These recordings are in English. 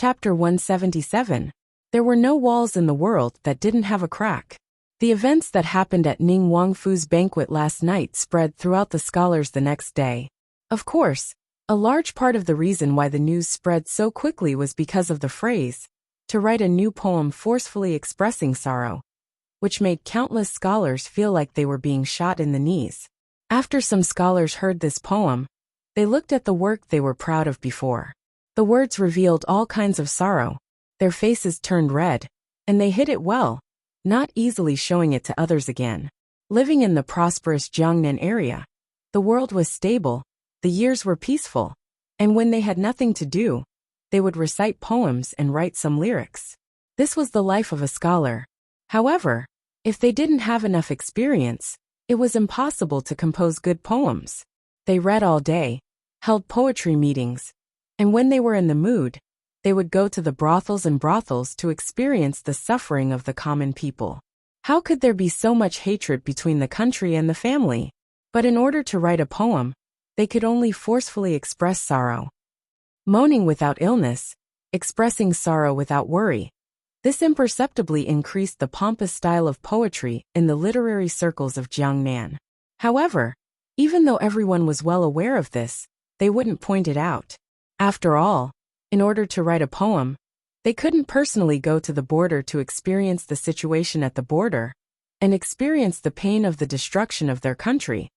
Chapter 177. There were no walls in the world that didn't have a crack. The events that happened at Ning Wangfu's banquet last night spread throughout the scholars the next day. Of course, a large part of the reason why the news spread so quickly was because of the phrase, to write a new poem forcefully expressing sorrow, which made countless scholars feel like they were being shot in the knees. After some scholars heard this poem, they looked at the work they were proud of before. The words revealed all kinds of sorrow, their faces turned red, and they hid it well, not easily showing it to others again. Living in the prosperous Jiangnan area, the world was stable, the years were peaceful, and when they had nothing to do, they would recite poems and write some lyrics. This was the life of a scholar. However, if they didn't have enough experience, it was impossible to compose good poems. They read all day, held poetry meetings, and when they were in the mood, they would go to the brothels to experience the suffering of the common people. How could there be so much hatred between the country and the family? But in order to write a poem, they could only forcefully express sorrow. Moaning without illness, expressing sorrow without worry. This imperceptibly increased the pompous style of poetry in the literary circles of Jiangnan. However, even though everyone was well aware of this, they wouldn't point it out. After all, in order to write a poem, they couldn't personally go to the border to experience the situation at the border and experience the pain of the destruction of their country.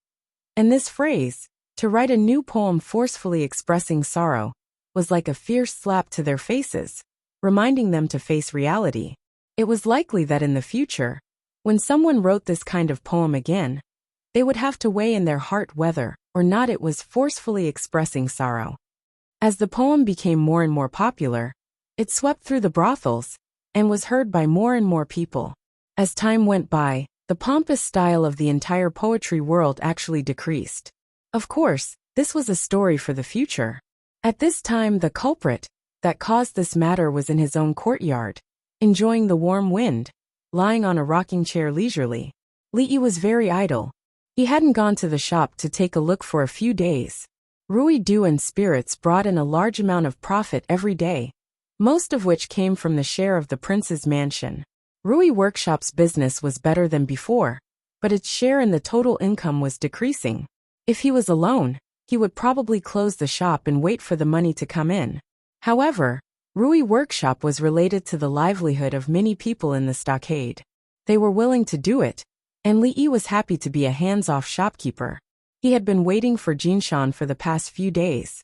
And this phrase, to write a new poem forcefully expressing sorrow, was like a fierce slap to their faces, reminding them to face reality. It was likely that in the future, when someone wrote this kind of poem again, they would have to weigh in their heart whether or not it was forcefully expressing sorrow. As the poem became more and more popular, it swept through the brothels and was heard by more and more people. As time went by, the pompous style of the entire poetry world actually decreased. Of course, this was a story for the future. At this time, the culprit that caused this matter was in his own courtyard, enjoying the warm wind, lying on a rocking chair leisurely. Li Yi was very idle. He hadn't gone to the shop to take a look for a few days. Rui Du and spirits brought in a large amount of profit every day, most of which came from the share of the prince's mansion. Rui Workshop's business was better than before, but its share in the total income was decreasing. If he was alone, he would probably close the shop and wait for the money to come in. However, Rui Workshop was related to the livelihood of many people in the stockade. They were willing to do it, and Li Yi was happy to be a hands-off shopkeeper. He had been waiting for Jinshan for the past few days.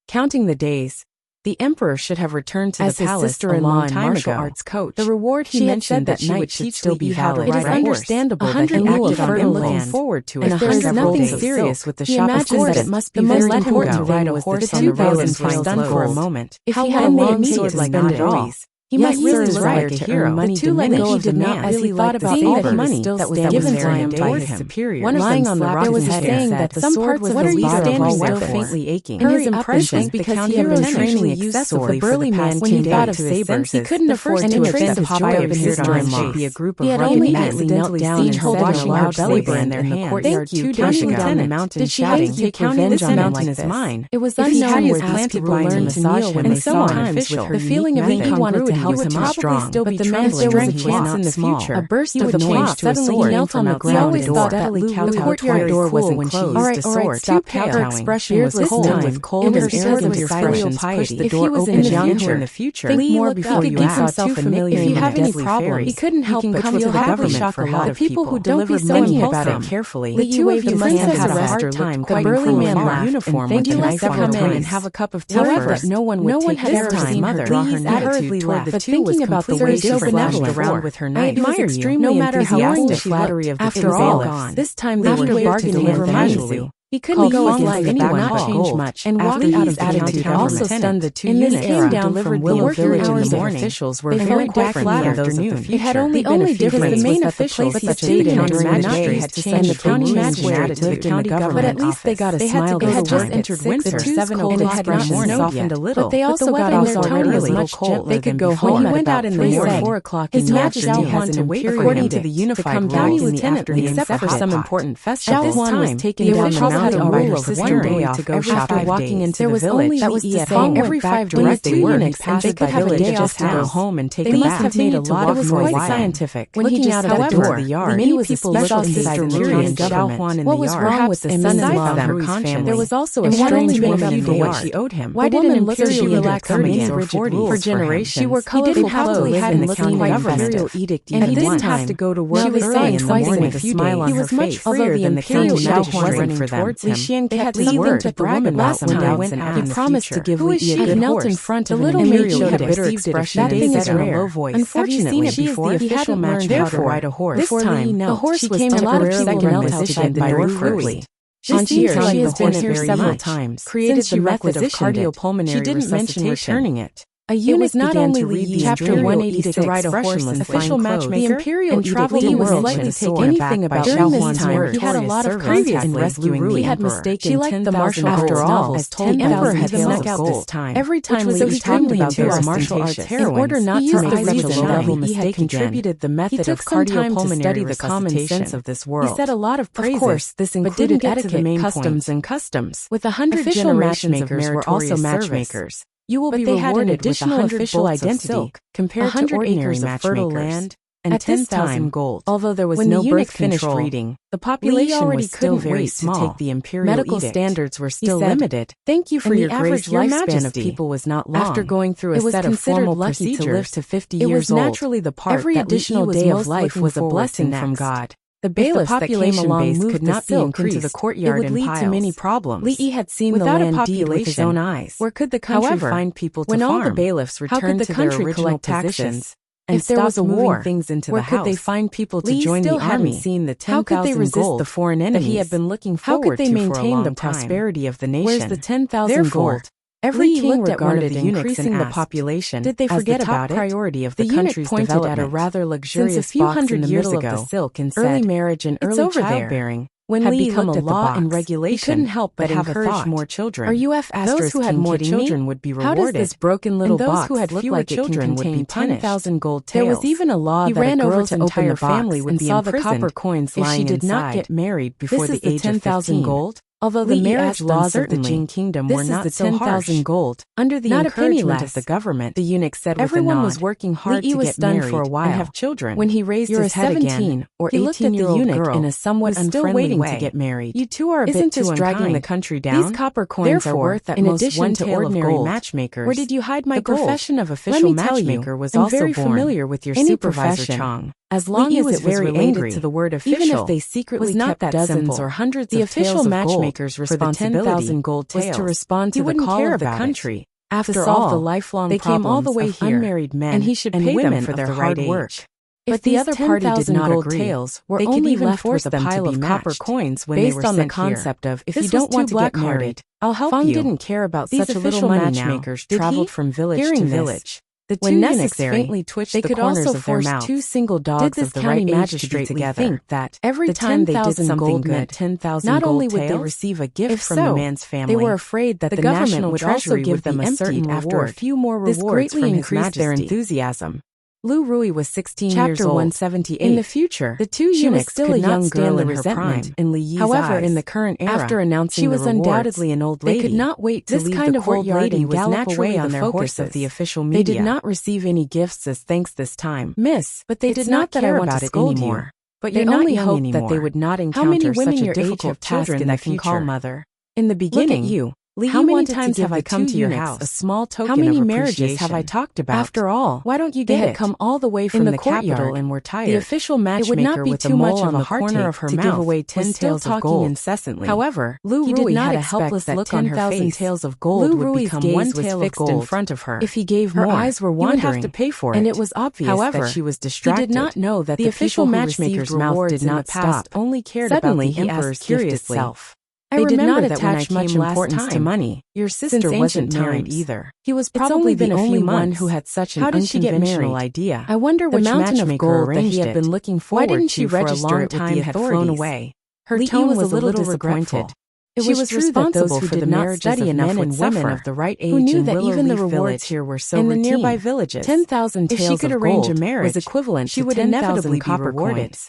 Counting the days, the emperor should have returned to the palace sister-in-law in martial arts coach. The reward he mentioned that night should still be valid. It is understandable that he acted on and looking forward to it. If there is nothing serious with the shop, that it must be very important to ride a horse on the road and stunned for a moment. If he had a long sword like Always, he might really look like a hero. The two let go of the man as he thought about all the money that was given to him by his superior. One of them on the rock was saying that the sword was the leader of all still faintly aching. In his impressions, because he had been training excessively for the past 2 days to his senses, he couldn't afford to offend of joy of his sister-in-law. He had only accidentally down and said in a loud labor in their hand, "Thank you, counting down the mountain." Did she hate to take revenge on him like this? It was unknown where these people learned to kneel when they saw an official. The feeling of incongruity he would probably still be trembling there was a chance in the future. A burst of noise suddenly he knelt on the ground. He always thought that the courtyard door wasn't closed. All right, stop kowtowing. Her expression was cold with cold and arrogant filial piety. If he was in the future, think more before you act. If you have any problem, he couldn't help but feel happily shock a lot of people who delivered money about it carefully. The two of you must have had a hard time. The burly man laughed and thanked you must come in and have a cup of tea. However, no one would take this time. Lee's attitude toward the two was about the way she flashed around with her knife. I admire you, no matter how long the flattery of the after all, this time they were bargaining over casually. He couldn't go on like anyone not change much, and walking out of attitude also stunned the two units. Came down from Willow Village in the morning. Officials were very different in the afternoon. It had only been a difference the main officials that stayed in during the night had changed the county magistrate to the county government. But at least they got a smile. They had just entered winter, 7 o'clock, and it had not softened a little. But they also got off already a little cold. They could go home. When he went out in the morning, 4 o'clock, His Majesty has an imperial according to the unified law in the afternoon, except for some important festival. At this time, they were had a rule of one day off to go shopping walking into the village. That was to say every 5 days they worked, and they could have a day off to go home and take a bath. They must have made a lot of noise. Quite scientific. When he just stepped out of the yard, many people looked inside the Korean government. What was wrong with the son-in-law of Rui's family? There was also a strange woman for what she owed him. Why did an imperial edict come against rigid rules for generations? She wore colorful clothes and the county government edict, and he didn't have to go to work early in the morning with a smile on her face. Although the imperial edict was running towards him, they had something to brag about when they went out. He promised to give Li a good horse. In front of the little maid showed a bitter expression. That thing is rare. Unfortunately, she is the official match how to ride a horse. This time, the horse was temporarily requisitioned by Rui. She has been here several times, created the method of cardiopulmonary. She didn't mention returning it. A eunuch not only read chapter 186 to ride a horse and official matchmaker, the imperial and traveled the world to take anything about during this time. He had a lot of previous in rescuing Rui. He had mistaken 10,000 after all as told the emperor had snuck out this time. Every time Li talked about those martial arts heroines, in order not to make such a level mistake, he had contributed the method of cardiopulmonary to common sense of this world. He said a lot of praises, of course, this included etiquette, customs, and customs. With 100 generations of were also matchmakers. You will be rewarded with 100 official identity compared to ordinary acres of fertile land and 10,000 gold. Although there was no birth control, reading, the population was still very small. To take the imperial medical standards were still limited. Thank you for your grace. Your lifespan of people was not long. After going through a set of formal procedures to live to 50 years old, it was naturally the part every additional day of life was a blessing from God. The bailiffs that came along could not be increased into the courtyard. It would lead to many problems. Li had seen without the land a population with his own eyes. Where could the country find people to farm? When all the bailiffs returned to their original taxes, and if there was a war, things into where could they find people to join the army? Seen the 10,000 how could they resist the foreign enemies that he had been looking forward to for a long time? How could they maintain the prosperity of the nation? Where's the 10,000 gold? Every king regarded the increasing the population. Did they forget about it? Priority of the country's development. At a rather luxurious since a few hundred years ago, of the silk and said, early marriage and early childbearing when had become a law and regulation. He couldn't help but encourage more children. Those who had more children would be rewarded. How does this broken little box who had fewer children would be 10,000 gold taels? There was even a law that ran over to entire family would be imprisoned the copper coins if she did not get married before the age of 10,000 gold. Although the marriage laws of the Jin kingdom were not so harsh, gold under the encouragement of the government, the eunuch said with everyone a nod, was working hard to get married for a while and have children. When he raised his head again, or he looked at the eunuch in a somewhat unfriendly way. To get married. You two are a bit too dragging the country down. These copper coins are worth at most one tael of gold. Matchmakers. Where did you hide my gold? The profession of official matchmaker was also very familiar with your supervisor Chong. As long as it was related to the word official, even if they secretly kept dozens or hundreds of official matchmakers' responsibility was to respond to the call of the country. After all, the lifelong they came all the way here, unmarried men, and he should pay them for their hard work. But the other party did not agree. They could even force them to be copper coins when they were sent here. Based on the concept of, if you don't want to get married, I'll help you. Fang didn't care about such a little matchmakers traveled from village to village. The two eunuchs faintly twitched the corners of their mouths. Two single dogs of the right age to be together. Think that every time they did something good, 10,000 not only would they receive a gift from the man's family, they were afraid that the government would also give them a certain reward. After a few more rewards, this greatly increased their enthusiasm. Lu Rui was 16 years old. 178. In the future, the two eunuchs still a young girl in her prime. In Li Yi's however, in the current era, after announcing she was undoubtedly an old lady. They could not wait to leave the courtyard and gallop away on their focus of the official media. They did not receive any gifts as thanks this time, Miss. But they did not care about it anymore. But you only hoped that they would not encounter such a difficult task in the future. Call mother. In the beginning, you. Li, how many times have I come to your house? A small token how many marriages have I talked about? After all, why don't you get it? They had come all the way from the capital and were tired. The official matchmaker with the mole on the corner of her mouth to give away 10 taels of gold incessantly. However, Lu Rui had a helpless look on her face. Taels of gold would become one tael fixed in front of her. If he gave more, her eyes were wandering. He would have to pay for it, and it was obvious that she was distracted. He did not know that the official matchmaker's mouth did not stop. Only cared about the emperor's gift itself. They did not attach much importance to money. Your sister wasn't married either. He was probably the only one who had such an unconventional idea. I wonder which matchmaker that he had been looking forward to for a long time had flown away. Her tone was a little disappointed. It was responsible for the marriages of men and women of the right age who knew that even the rewards here were so routine. In the nearby villages, 10,000 taels of gold was equivalent to 10,000 copper coins.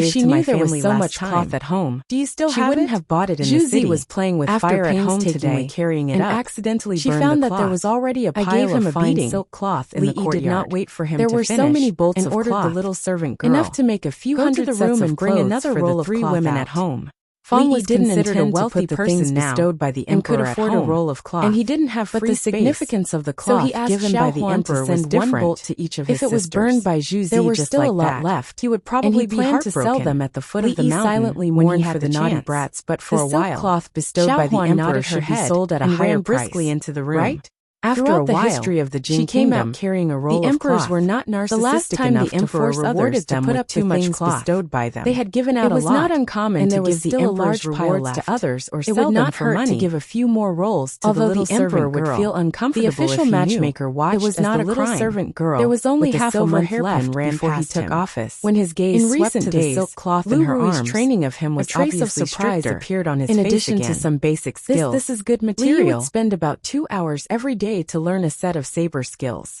gave she to my knew there was family so last much time. cloth at home, Do you still she have wouldn't it? have bought it in the Juicy city. was playing with After fire at home painstakingly today carrying it and up, accidentally she burned found the that there cloth. was already a I pile gave him of a fine beating. silk cloth in Lee the courtyard. did not wait for him There to were finish so many bolts and of ordered the cloth, little servant girl, enough to make a few go to hundred the sets room of and bring clothes another for roll the of 3 cloth women out. at home. Fong Lee was didn't considered a intend to wealthy put the person things now, bestowed by the and could emperor at afford a home, roll of cloth, and he didn't have but free the space. significance of the So cloth he asked given by the Xiao Huan emperor to was send one different. bolt to each of his If it was sisters. burned by Zhu There Zi were just still like a lot that, left, he would and probably he be planned to heartbroken. sell them at the foot Li of the Yi mountain silently when he mourned had for the the naughty chance. brats, but for The a silk while, cloth bestowed Xiao by the Huan emperor nodded should her be head sold at a and higher ran briskly price. into the room. Right? After Throughout a the while, history of the Jin she came kingdom, out carrying a roll the of emperors cloth. were not The last narcissistic time enough the to emperor force others rewarded to them put with up too much things cloth bestowed by them. They had given out It was a lot, not uncommon and to there was give the still a emperor's large reward pile to left. others or It sell would them not for hurt money. to give a few more rolls to Although the little the emperor servant would girl. feel uncomfortable The official if he matchmaker knew. watched It was not as a the little crime. servant girl There was only with a half a silver month hairpin left ran before he past took him. office. When his gaze In swept recent to days, the silk cloth in Lu her Rui's arms, training of him was a trace of obviously surprise stricter. appeared on his In face addition again. to some basic skills, This is good Li material. would spend about 2 hours every day to learn a set of saber skills.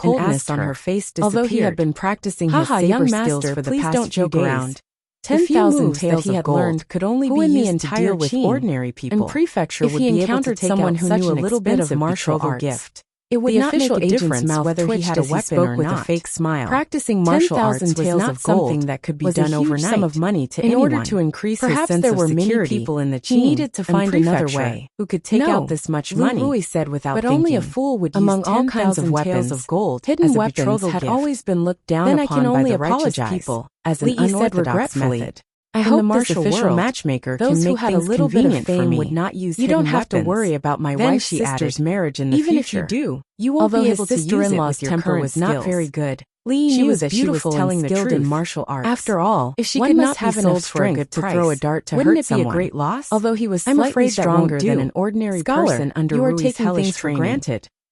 coldness on her face disappeared. Although he had been practicing his saber skills for the past few days. 10,000 tales he had learned could only be used to deal with ordinary people. And Prefecture would be able to take someone who knew a little bit of martial arts. Gift. It would not make a difference whether he had a weapon or not. With a fake smile. Practicing martial arts was not something that could be done overnight. Sum of money to anyone. In order to increase his sense of security, many people in the chain, he needed to find another way who could take out this much money. Louis said without thinking. But only a fool would use among all kinds of weapons of gold. Hidden weapons had always been looked down upon by the righteous people as an unorthodox method. I hope this official matchmaker can make things convenient for me. Would not use you don't have to worry about my wife's sister's marriage in the future. Even if you do, you won't be able to use it with your sister-in-law's temper was not very good. Lee knew that she was telling the truth in martial arts. After all, if she could not have enough strength to throw a dart to hurt someone, wouldn't it be a great loss? Although he was slightly stronger than an ordinary person under Rui's hellish training. For granted.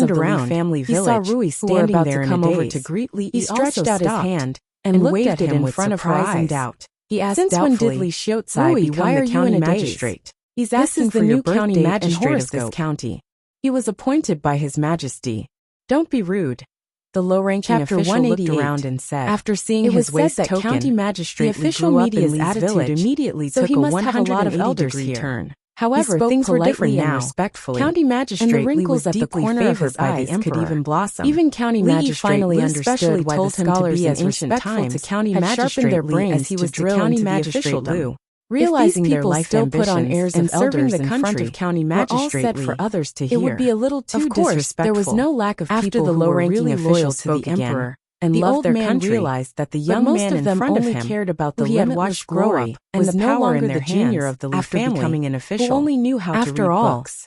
members turned of the Lee around, family he saw village, Rui who were standing about there to in come a over daze. to greet Lee. He stretched out his hand and looked looked at at him him with surprise surprise and and doubt. doubt. He asked Since when doubtfully, did Lee Shiotsai Rui, become why the are you county in a magistrate? daze? He's This asking is for the your new county birthday magistrate and of this horoscope. county. He was appointed by His Majesty. Don't be rude. The low-ranking Chapter official looked 188. around and said, After seeing it was his said waist that token, County Magistrate the official grew up in media's Lee's attitude village, immediately so took he a must have a lot of 180 elders degree here. turn. However, spoke things were politely different and now. respectfully, County Magistrate and the wrinkles Lee was at the deeply corner of favored his by the eyes emperor. could even blossom. Even County Lee Magistrate finally Lee understood specially why told the him to scholars be in as ancient respectful times to County had Magistrate sharpened their Lee brains as he to was to drill County into the Magistrate officialdom. Lou. Realizing If these their people life still put on ambitions airs and of serving elders the in front country of County were all Magistrate set for Lee, others to it hear. would be a little too Of course, disrespectful. there was no lack of After people the who were low-ranking really official loyal to to the emperor and the loved old their man country, realized that the but young most man of in them front of only him, cared about who the he had limitless watched grow glory up and was the no power longer in the their junior hands of the Lee after family, becoming an who official. only knew how to After read all, books.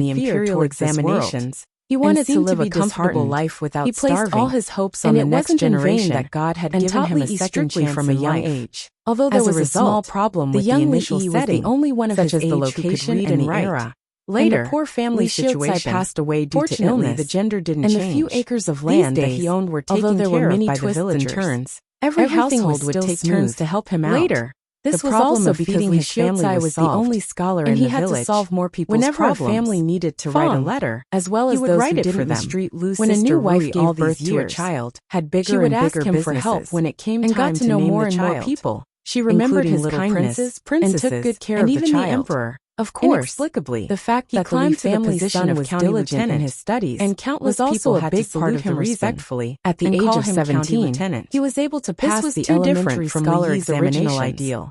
and the fear imperial towards this world. examinations. He wanted to seemed live to a be comfortable disheartened. life without He placed starving. all his hopes and on it the next wasn't in vain generation, that God had and given taught him a Li second strictly chance from a in young life. age. Although there As a was a small result, problem the with the young initial Li was setting, the only one of such his as the age who location could read and and the write. era. Later, And the poor family Li Shield's situation passed away due to Fortunately, illness, the gender didn't and change. the few acres of These land that days, he owned were although taken there were care of many by the twists and villagers. turns, Everything everything was would still take smooth. turns to help him out. Later, this the was problem also of because feeding Li his family Shield's was the solved, only scholar and in he the had to village. solve more people's Whenever problems. a family needed to write a Fong, letter, as well he as would those write who it for didn't them. mistreat Lu's When a sister new wife Rui gave all birth these to a years, child, had bigger she would and ask bigger him for help businesses, when it came and time got to to know name more the and more child. people. She remembered including his little kindness, princes, and took princesses, good care and of the even child. the emperor. Of course, Inexplicably, the fact he that the Li climbed to the family's position son of was county diligent in lieutenant, his studies, and countless was also people a had to big part salute of the him reason. respectfully. At the and age call of him county 17, lieutenant. he was able to This pass was the too different elementary from scholar Li's original examinations. ideal.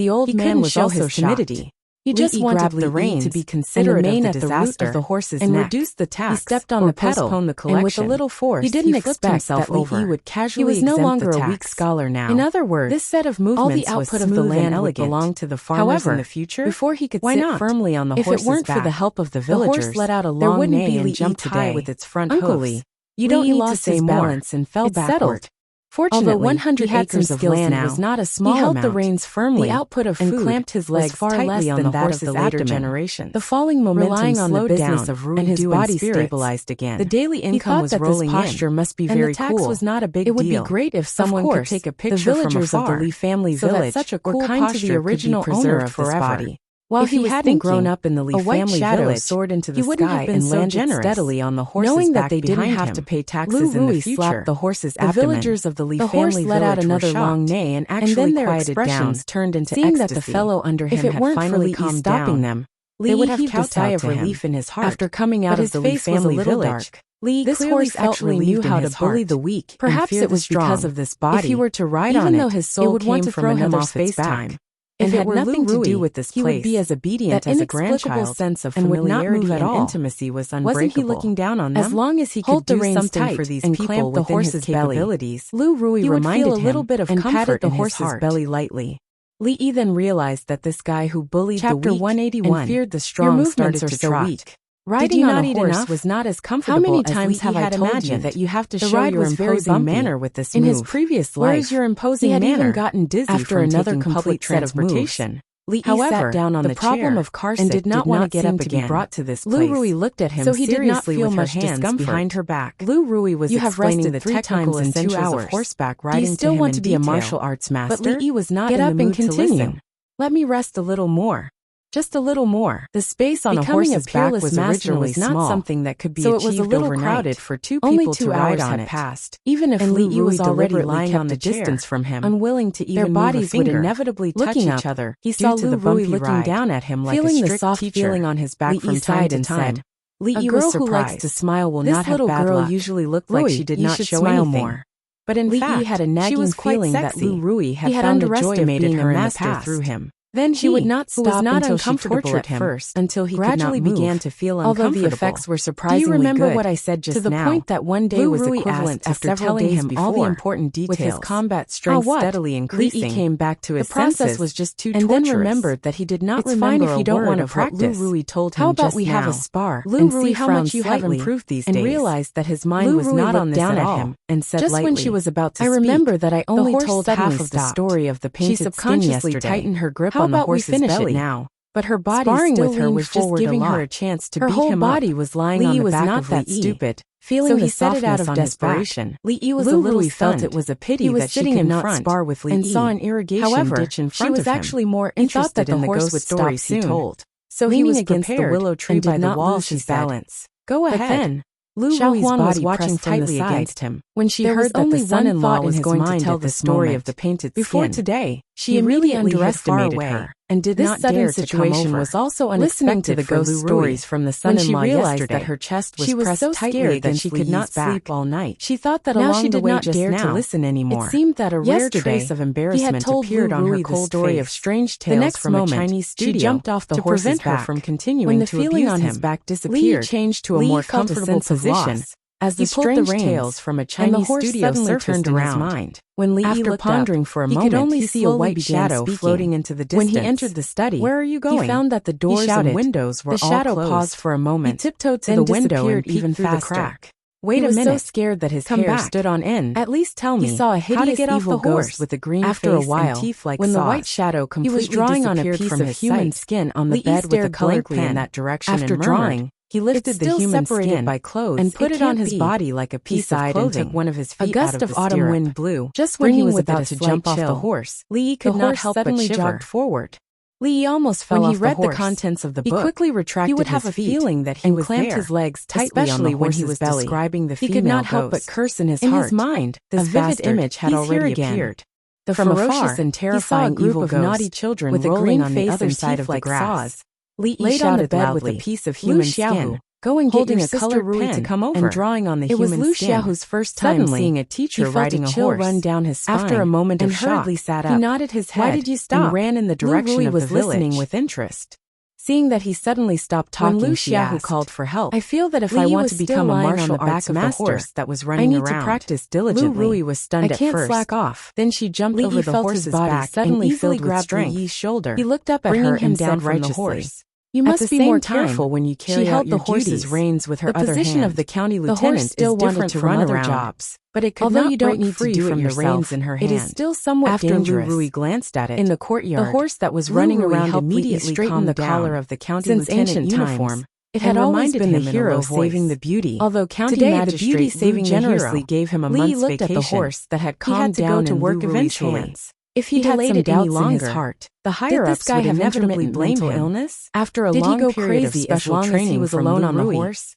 The old He man couldn't was show also his shocked. timidity. He just Lee wanted grabbed the Lee reins to be and considerate remain of the at the root disaster of the horse's and neck. reduce the tax He stepped on or the pedal, postpone the collection. and with a little force, He didn't flipped expect himself that Lee over. would casually He was no exempt longer the a weak tax. scholar now. In other words, this set of movements all the was output of the smooth land and would elegant. belong to the farmers However, in the future. before he could Why sit not? firmly on the If horse's it weren't back, for the help of the the horse villagers, let out a there long wouldn't neigh be and Lee jumped today. high with its front Uncle hoofs. Lee, you don't Lee need to lost say his more. balance and fell It's backward. settled. Fortunately, Although 100 he had acres some of skills land now. was not a small He held amount. the reins firmly, The output of and food clamped his was legs far tightly less on than the that horse's of the later abdomen. generations. The falling momentum Relying on the slowed business down, of rude and his doing body spirits. stabilized again. The daily He income thought was that rolling this posture in, must be and very the tax cool. was not a big It would deal. be great if someone Of could course, take a the picture from villagers of afar, the Lee family so that village such a were cool kind to the posture could be original owner preserved of this forever. body. While If he he hadn't hadn't grown grown up in the Lee a white family shadow village, soared into the he wouldn't sky have been and so landed generous. steadily on the horse's Knowing that back they didn't behind have him. to pay taxes in the Louis future, slapped the horse's the abdomen. villagers of the Lee The horse family let out village another were long shocked, neigh and and actually then their quieted down, expressions turned into seeing ecstasy. that the fellow under him If it had weren't for finally Lee calmed stopping down, them, Lee they would have heaved a sigh kowtowed of to him. relief in his heart. After coming out But of his the Lee face was a family little village, dark. This horse actually knew how to bully the weak. Perhaps it was because of this body. If he were to ride on it, though his soul would want to throw him off space-time. If it were nothing to do with this place, he would be as obedient as a grandchild, sense of familiarity and intimacy was unbreakable. Wasn't he looking down on them? As long as he could do something for these people the horse's capabilities, Lu Rui reminded him a little bit of and patted the horse's belly lightly. Li then realized that this guy who bullied the weak 181 and feared the strong started to trot. Riding on a horse was not as comfortable. How many times have I told you that you have to show your imposing manner with this move? In his previous life, where's your imposing manner? He had even gotten dizzy after another complete transportation. However, sat down on the problem of Carson and did not want to get up again. Brought to this place. Lu Rui looked at him so he did not feel with much hands behind her back. Lu Rui was explaining the 3 times in 2 hours of horseback riding. Do you still want to be a martial arts master? But Li was not in the mood to listen. Let me rest a little more. Just a little more. The space on a horse's back was originally not something that could be achieved overnight. So it was a little crowded for 2 people to ride on it. Passed. Even if Li was already lying on the distance from him, unwilling to even move a finger, their bodies would inevitably touch each other. He saw Lu Rui looking down at him like a strict soft feeling on his back from time to time. Li was surprised. A girl who likes to smile will not have bad luck. This little girl usually looked like she did not show anything. But in fact, had a nagging feeling that Lu Rui had found a joy of being her master through him. Then she would not stop until she tortured him first, until he gradually began to feel uncomfortable. Although the effects were surprisingly good. Do you remember what I said just now? To the point that one day was equivalent after telling him all the important details. With his combat strength steadily increasing, Li came back to his senses. The process was just too torturous. And then remembered that he did not remember a word of what Lu Rui told him. How about we have a spar and see how much you have improved these days? And realized that his mind was not on this at all, and said lightly. Just when she was about to speak, I remember that I only told half of the story of the painted skin yesterday. She subconsciously tightened her grip on the horse's belly now, but her body still leaned was just giving her a chance to beat him up. Her whole body was lying on the back of Li. Feeling so he said it out of desperation. Li was a little stunned. Felt it was a pity that she could not spar with Li and saw an irrigation ditch in front of him. She was actually more interested in the ghost stories he told. So he was against the willow tree by the wall. She balance. Go ahead. But then Lu Rui's body watching tightly against him. When she heard that the son-in-law was going to tell the story of the painted skin. Before today, she immediately underestimated her and did not dare to come over. Was also listening to the ghost stories from the son-in-law yesterday. That her chest was pressed so tightly that she could not sleep all night. She thought that along the way just now, to listen anymore. It seemed that a rare trace of embarrassment appeared on her cold story of strange tales from a Chinese studio. She jumped off the horse's back from continuing to abuse him. When the feeling on his back disappeared, Li changed to a more comfortable position. As the strange tales from a Chinese studio surfaced in his mind. When Li after pondering for a moment, he could only see a white shadow floating into the distance. When he entered the study, "Where are you going?" He found that the doors and windows were all closed. The shadow paused for a moment. He tiptoed to the window and peeked through the crack. Wait a minute. He was so scared that his hair stood on end. At least tell me, he saw a hideous evil ghost with a green face and teeth like saws. When the white shadow completely disappeared from his human skin on the bed with a colored pen in that direction. After drawing, he lifted the human skin by clothes and put it on his body like a piece of clothing and took one of his feet out of the stirrup. A gust of autumn wind blew. Just when he was about to jump off the horse, Li could not help but jogged forward. Li almost fell off the horse. When he read the contents of the book, he quickly retracted his feet. He would have a feeling that he was there, clamped his legs tightly on the horse's belly. Describing the female ghost. He could not help but curse in his heart. In his mind, this vivid image had already appeared. The ferocious and terrifying evil ghost, naughty children with a green on the other side of the grass. Li laid on the bed with a piece of human skin, holding a colored pen to come over and drawing on the human skin. It was Lu Xiaohu's first time seeing a teacher riding a horse. Run down his spine. After a moment of shock, sat up. He nodded his head. Why did you stop? And ran in the direction of the village. Listening with interest. Seeing that he suddenly stopped talking, when Lu Xiaohu called for help. I feel that if I want to become a martial arts master that was running around, I need to practice diligently. Lu Rui was stunned at first. I can't slack off. Then she jumped over the horse's back, suddenly filled with strength. Li's shoulder. He looked up at her and said from the horse, "You must be more careful when you carry out your duties." She held the horse's reins with her other hand. The position of the county lieutenant still wanted to run other jobs, but it could not break free from the reins in her hand. It is still somewhat dangerous. After Lu Rui glanced at it, in the courtyard, the horse that was running around immediately straightened the collar of the county lieutenant uniform. It had always been the hero saving the beauty. Although county magistrate saving generously gave him a month's vacation, at the horse that had calmed down to work eventually. If he had some doubts in his heart, the higher-ups would inevitably blame him. Illness? After a long period of special training, he was alone on the horse.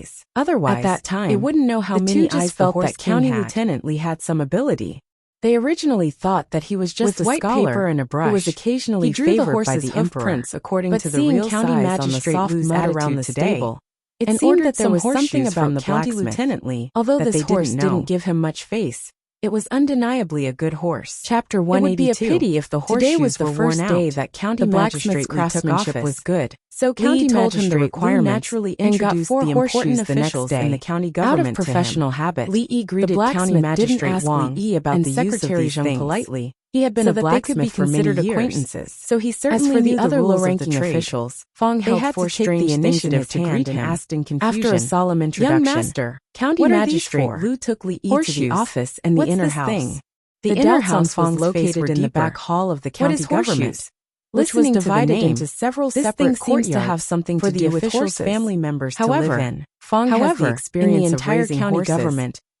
days. Otherwise, at that time, they wouldn't know how many eyes felt that County Lieutenant Lee had some ability. They originally thought that he was just a white scholar paper and a brush who was occasionally he drew the favored by horse's the emperor. prints according But to the seeing real County size Magistrate on the Lou's soft mud around around the today, stable, it and seemed ordered that there some was something horseshoes about from the County blacksmith. Lieutenant Lee, Although that this they horse didn't know. didn't give him much face, It was undeniably a good horse. Chapter It would be a 182. pity if the Today was horseshoes the were first worn day out. that County The blacksmith's Magistrate Lee took craftsmanship office. was good, So so County Lee told him the Magistrate requirements naturally and got introduced 4 the important important officials officials in the county out government of professional to him. habit. Lee greeted The County blacksmith Magistrate didn't ask Wang Lee about and the use of Secretary these Zheng things. politely, He had been so a that they could be blacksmith for many considered years, acquaintances. so he As certainly for the knew the other rules of the low-ranking trade. officials, Fong they held had 4 to take strings the in his initiative hand to greet and him. asked in confusion. After a solemn introduction, Young master, County what are these Magistrate for? Lu took Li to the Horseshoes. office and the What's inner this house. thing? The The inner doubts on house was Fong's face located were in the deeper. back hall of the What county is government, horseshoes? which was Listening to the divided name, into several this separate thing seems to courtyards have something for to the do with officials' horses. family members However, to live in. Fong has the However, experience in the of entire raising county horses, government,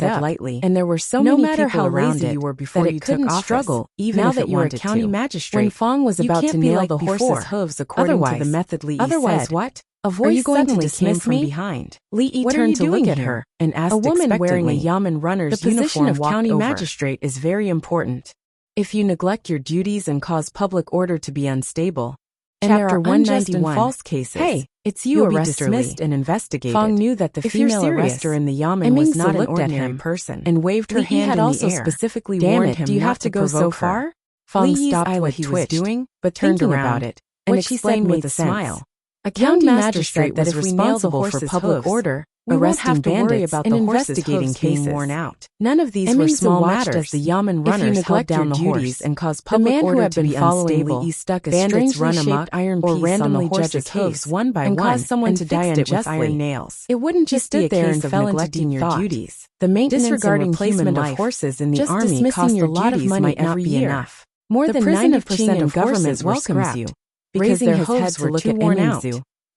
tied up lightly, and there were so no many matter people how around lazy it you were before that you it took couldn't office, struggle even now if that it you're a wanted county to. magistrate, When Fong was you about can't to be nail like the before. horse's hooves according to the Otherwise- method Li Otherwise said, what? a Are voice you going to suddenly came dismiss from me? behind. Li What are turned you to look doing at here? her and asked A woman wearing a expectantly. yamen The runner's position uniform of walked county over. magistrate is very important. If you neglect your duties and cause public order to be unstable, and Chapter there are unjust and 191. false cases, Hey, it's you you'll be arrested dismissed and investigated. Fong knew that the If you're female serious, arrestor in the yamen Mingzi was not an looked at ordinary him person and waved her Li hand had in also the air. specifically Damn warned it, him do you not have to go so provoke her. far? Fong Li's stopped eyelid what he was twitched, doing, but turned thinking around about it, and what she said explained made with a sense. smile. A County county magistrate magistrate that was if we nail the responsible for horse's public hooves, order, we won't arresting have to worry bandits, about and the horse's investigating hooves being cases. worn out. None of these It were means small the matters. watch as the yamen If you runners held neglect down your the duties horse and cause the public man who order had to been be following unstable, Li stuck a bandits strangely run shaped amok iron or piece randomly on the judge a horse's hooves case one by and one cause someone and to die fixed it with unjustly. iron nails. It wouldn't He just be a stood there case and of fell into neglecting deep your thought. duties. The maintenance Disregarding and replacement human of life. horses in the Just army dismissing cost your a lot of duties money might not every be year. enough. More The than prison 90% of Qing of government horses were welcomes scrapped. you. because their hooves were too worn out.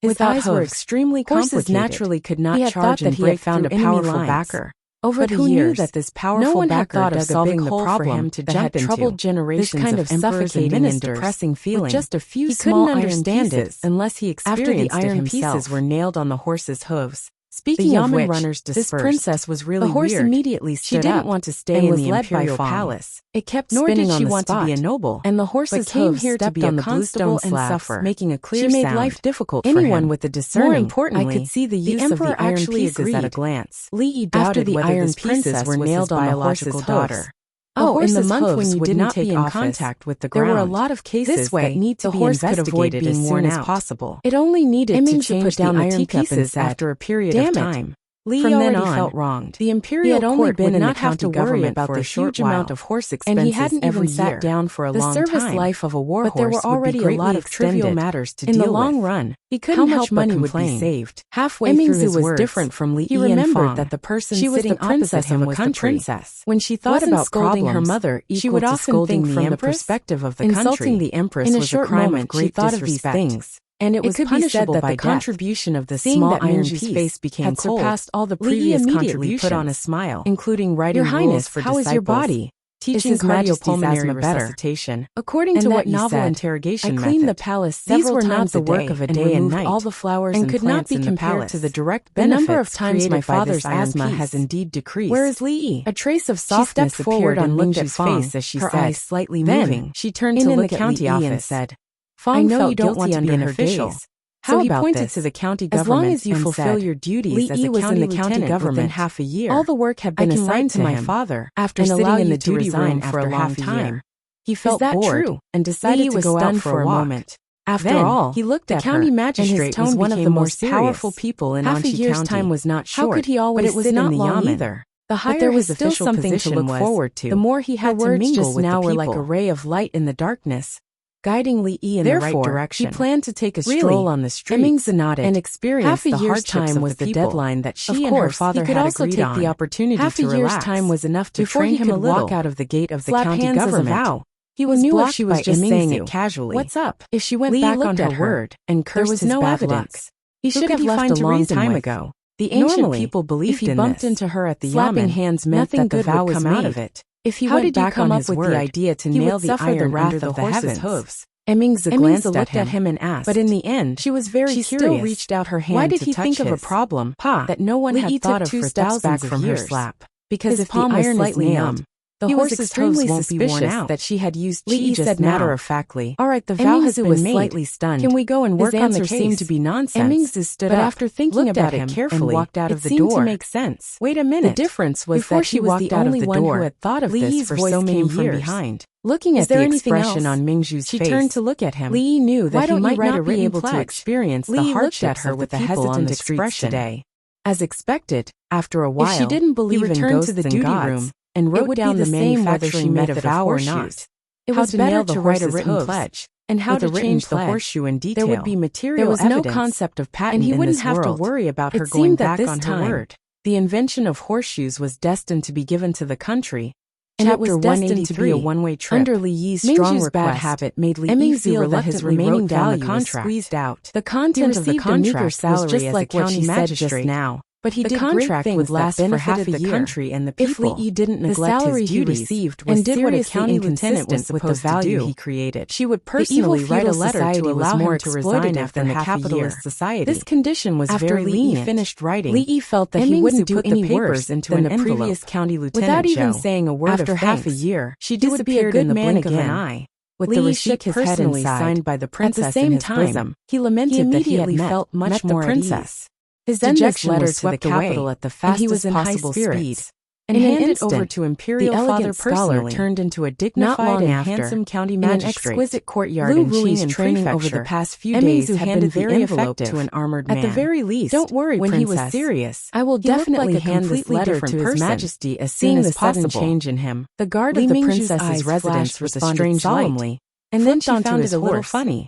His eyes were extremely complicated. Horses naturally could not charge and break through a powerful backer. Over the years, that this powerful backer thought of solving the problem that had troubled generations kind of suffocating and depressing feeling. With just a few small iron pieces, unless he experienced after the iron pieces were nailed on the horse's hooves. Speaking of which, runners dispersed. This princess was really weird. The horse immediately stood up. She didn't want to stay in the imperial palace. It kept spinning on the spot. Nor did she want to be a noble. And the horse's hooves stepped on the constable and suffer, making a clear sound. She made life difficult for anyone with the discerning. More importantly, I could see the use of the iron pieces at a glance. Li doubted whether the iron pieces were nailed on the horse's daughter. Oh, in the month when you did not be in contact with the ground, there were a lot of cases that need to be investigated as soon as possible. It only needed to change down the iron pieces after a period of time. Li already felt wronged. The imperial court would not have to worry about the huge amount of horse expenses, and he hadn't even sat down for a long time. The service life of a war horse, but there were already a lot of trivial matters to deal with. In the long run, he couldn't help but complain. How much money would be saved? Halfway through his words, different from Li. He remembered that the person sitting opposite him was the princess. When she thought about scolding her mother, she would often think from the perspective of the country. Insulting the empress was a crime of great disrespect. And it was punishable by death. The contribution of the small iron piece face became cold. Surpassed all the previous contributions. Put on a smile, including writing rules for disciples. Your Highness, how is your body? Teaching cardiopulmonary resuscitation. According to what novel interrogation method, I cleaned the palace several times the work of a day and night, all the flowers and could not be compared to the direct benefits. The number of times my father's asthma has indeed decreased. Where is Li? A trace of softness appeared on Mingju's face as she said, her eyes slightly moving. She turned to look at the county office and said, I know you don't want to be an official. So he pointed to the county government. As long as you fulfill your duties as a county lieutenant within half a year, all the work had been assigned to my father. After sitting in the duty room for a long time, he felt bored and decided to go out for a moment. After all, he looked at the county magistrate was one of the most powerful people in Anchi County. Half a year's time was not short. How could he always sit in the yamen either? The higher his official position was, the more he had to mingle with the people. Now were like a ray of light in the darkness, guiding Li in the right direction. He planned to take a stroll on the streets and experience half a year's time was the deadline that she and her father had agreed on. He could also take the opportunity to relax. Half a year's time was enough to train him a little. Walk out of the gate of the county government. He was knew if she was just saying it casually. What's up? If she went back on her word and cursed his bad luck, he should have left a long time ago. The ancient people believed in this. If he bumped into her at the slapping hands meant that the vow would come out of it. If he went back on his word, the idea to nail the iron under the horse's hooves. Emingza glanced at him and asked, but in the end, she was very curious. She still reached out her hand. Why did he think of a problem that no one had thought of for thousands of years? Her slap, because if the iron was slightly numb, the horse's hooves won't be worn out. That she had used chi said matter-of-factly. All right, the vow has been made. Slightly stunned. Can we go and work on the case? Seemed to be nonsense. Emingza stood up, after thinking about it carefully, and walked out of the door. It seemed to make sense. Wait a minute. The difference was that she was the only one who had thought of this for so many years. From behind. Looking at the expression on Mingju's face, she turned to look at him. Li knew that he might not be able to experience the hardships of the people on the streets today. As expected, after a while, if she didn't believe in ghosts and gods, and wrote down the manufacturing method of vow or not. It was better to write a written pledge, and how to change the horseshoe in detail. There would be material evidence. There was no concept of patent, and he wouldn't have to worry about her going back on her word. The invention of horseshoes was destined to be given to the country, and it was destined to be a one-way trip. Under Li Yi's strong request, bad habit made Li Yi feel that his remaining value was squeezed out. The content of the contract was just like what she said just now. But he did great things would last for half a year. Country and the people. If Li Yi didn't neglect his duties, received was and did what a county lieutenant was supposed to do, he created. She would personally write a letter to allow him to resign after the capitalist society. This condition was very lenient. After Li Yi finished writing, Li Yi felt that he wouldn't do any worse into an envelope. The previous county lieutenant without even saying a word after half a year, she disappeared in the blink of an eye. With the receipt personally signed by the princess in his bosom, he lamented that he had felt much more at ease. His dejection was swept to the capital at the fastest possible speed, and handed over to imperial father personally, turned into a dignified and handsome county magistrate. An exquisite courtyard in Qi's training over the past few days had been very effective to an armored man. At the very least, don't worry, when he was serious, I will definitely hand this letter to His Majesty as soon as possible. Change in him, the guard of the princess's residence responded solemnly, and then she found it a little funny.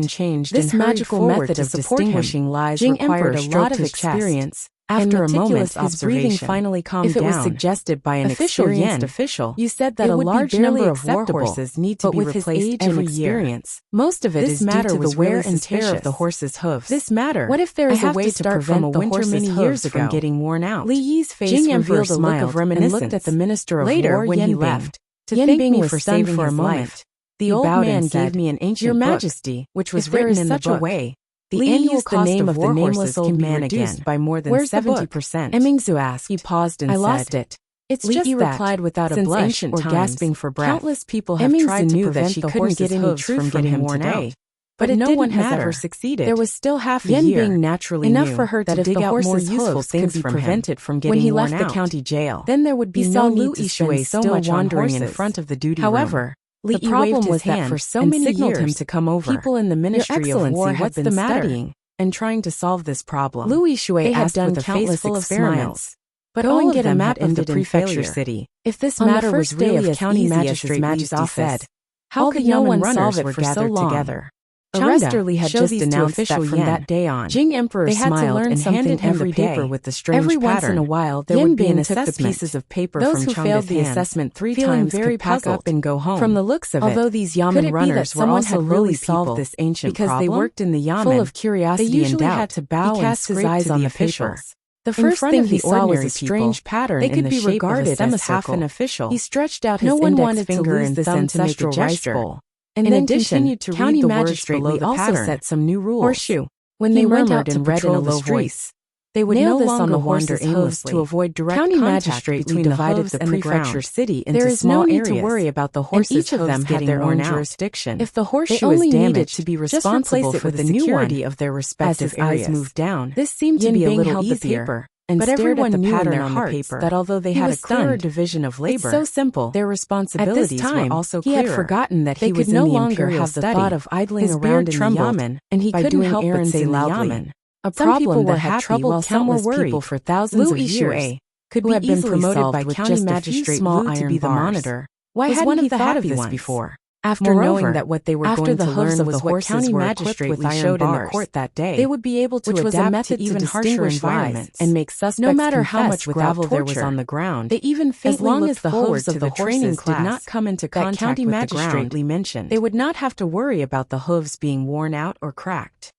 person changed this magical method of distinguishing lies required a lot of experience. After a moment, his breathing finally calmed down. If it was suggested by an experienced official, you said that a large number of war horses need to be replaced every year. Most of it is due to the wear and tear of the horse's hooves. What if there is a way to prevent the horse's hooves from getting worn out? Li Yi's face revealed a look of reminiscence and looked at the Minister of War when he left. To thank me for saving his life, the old man gave me an ancient Your Majesty, which was written in such a way. The annual cost of war horses can be reduced by more than 70%. Emingzu asked. He paused and said, I lost it. It's just that, replied without a blush or gasping for breath. Countless people have tried to prevent the horse's hooves from getting worn out. But no one has ever succeeded. There was still half a year, being naturally enough for her to dig out more useful things could be prevented from getting worn out. When he left the county jail, then there would be no need to spend so much wandering in front of the duty room. However, The problem was that for so many years, him to come over. People in the Ministry of War had been studying and trying to solve this problem. Louis Shuai had done countless experiments, but all of them had ended in failure. City. If this matter was really as county magistrate Majesty said, how could no one solve it for so long? Together? Arresterly had just announced that from that day on, Jing Emperor they had to learn and handed him the paper with the strange pattern. Every once in a while, there would be an assessment. Took the pieces of paper Those from who failed the assessment 3 times very could pack up and go home. From the looks of it, although these Yamen runners were also really solved this ancient because problem? They worked in the Yamen, full of curiosity they usually and doubt. Had to bow and cast his eyes on the officials. The first thing he saw was a strange pattern in the shape of a semicircle. As half an official. He stretched out his index finger and thumb to make a gesture. And in addition, county magistrate also set some new rules. Horseshoe. When they went out and read in a low voice, they would no longer wander aimlessly to avoid direct county magistrate between divided the prefecture city into there is small no need areas. To worry about the horses. And each of them had their own jurisdiction. If the horseshoe is damaged, to be responsible for the security of their respective areas. As his eyes moved down, this seemed to be a little easier. But everyone knew in their hearts that although they had a clearer division of labor, it's so simple. Their responsibilities at this time, were also clearer. He had forgotten that he was no longer have the thought of idling around in the Yamen, and he couldn't help but say loudly. A problem that had troubled while some were worried for thousands of years could be easily promoted by county magistrate small iron to be the monitor. Why hadn't he thought of this before? After knowing that what they were going to learn was what county magistrate showed in the court that day, they would be able to adapt to even harsher environments and make suspects no matter how much gravel there was on the ground. They even faintly looked forward to the training class did not come into contact with the ground mentioned. They would not have to worry about the hooves being worn out or cracked.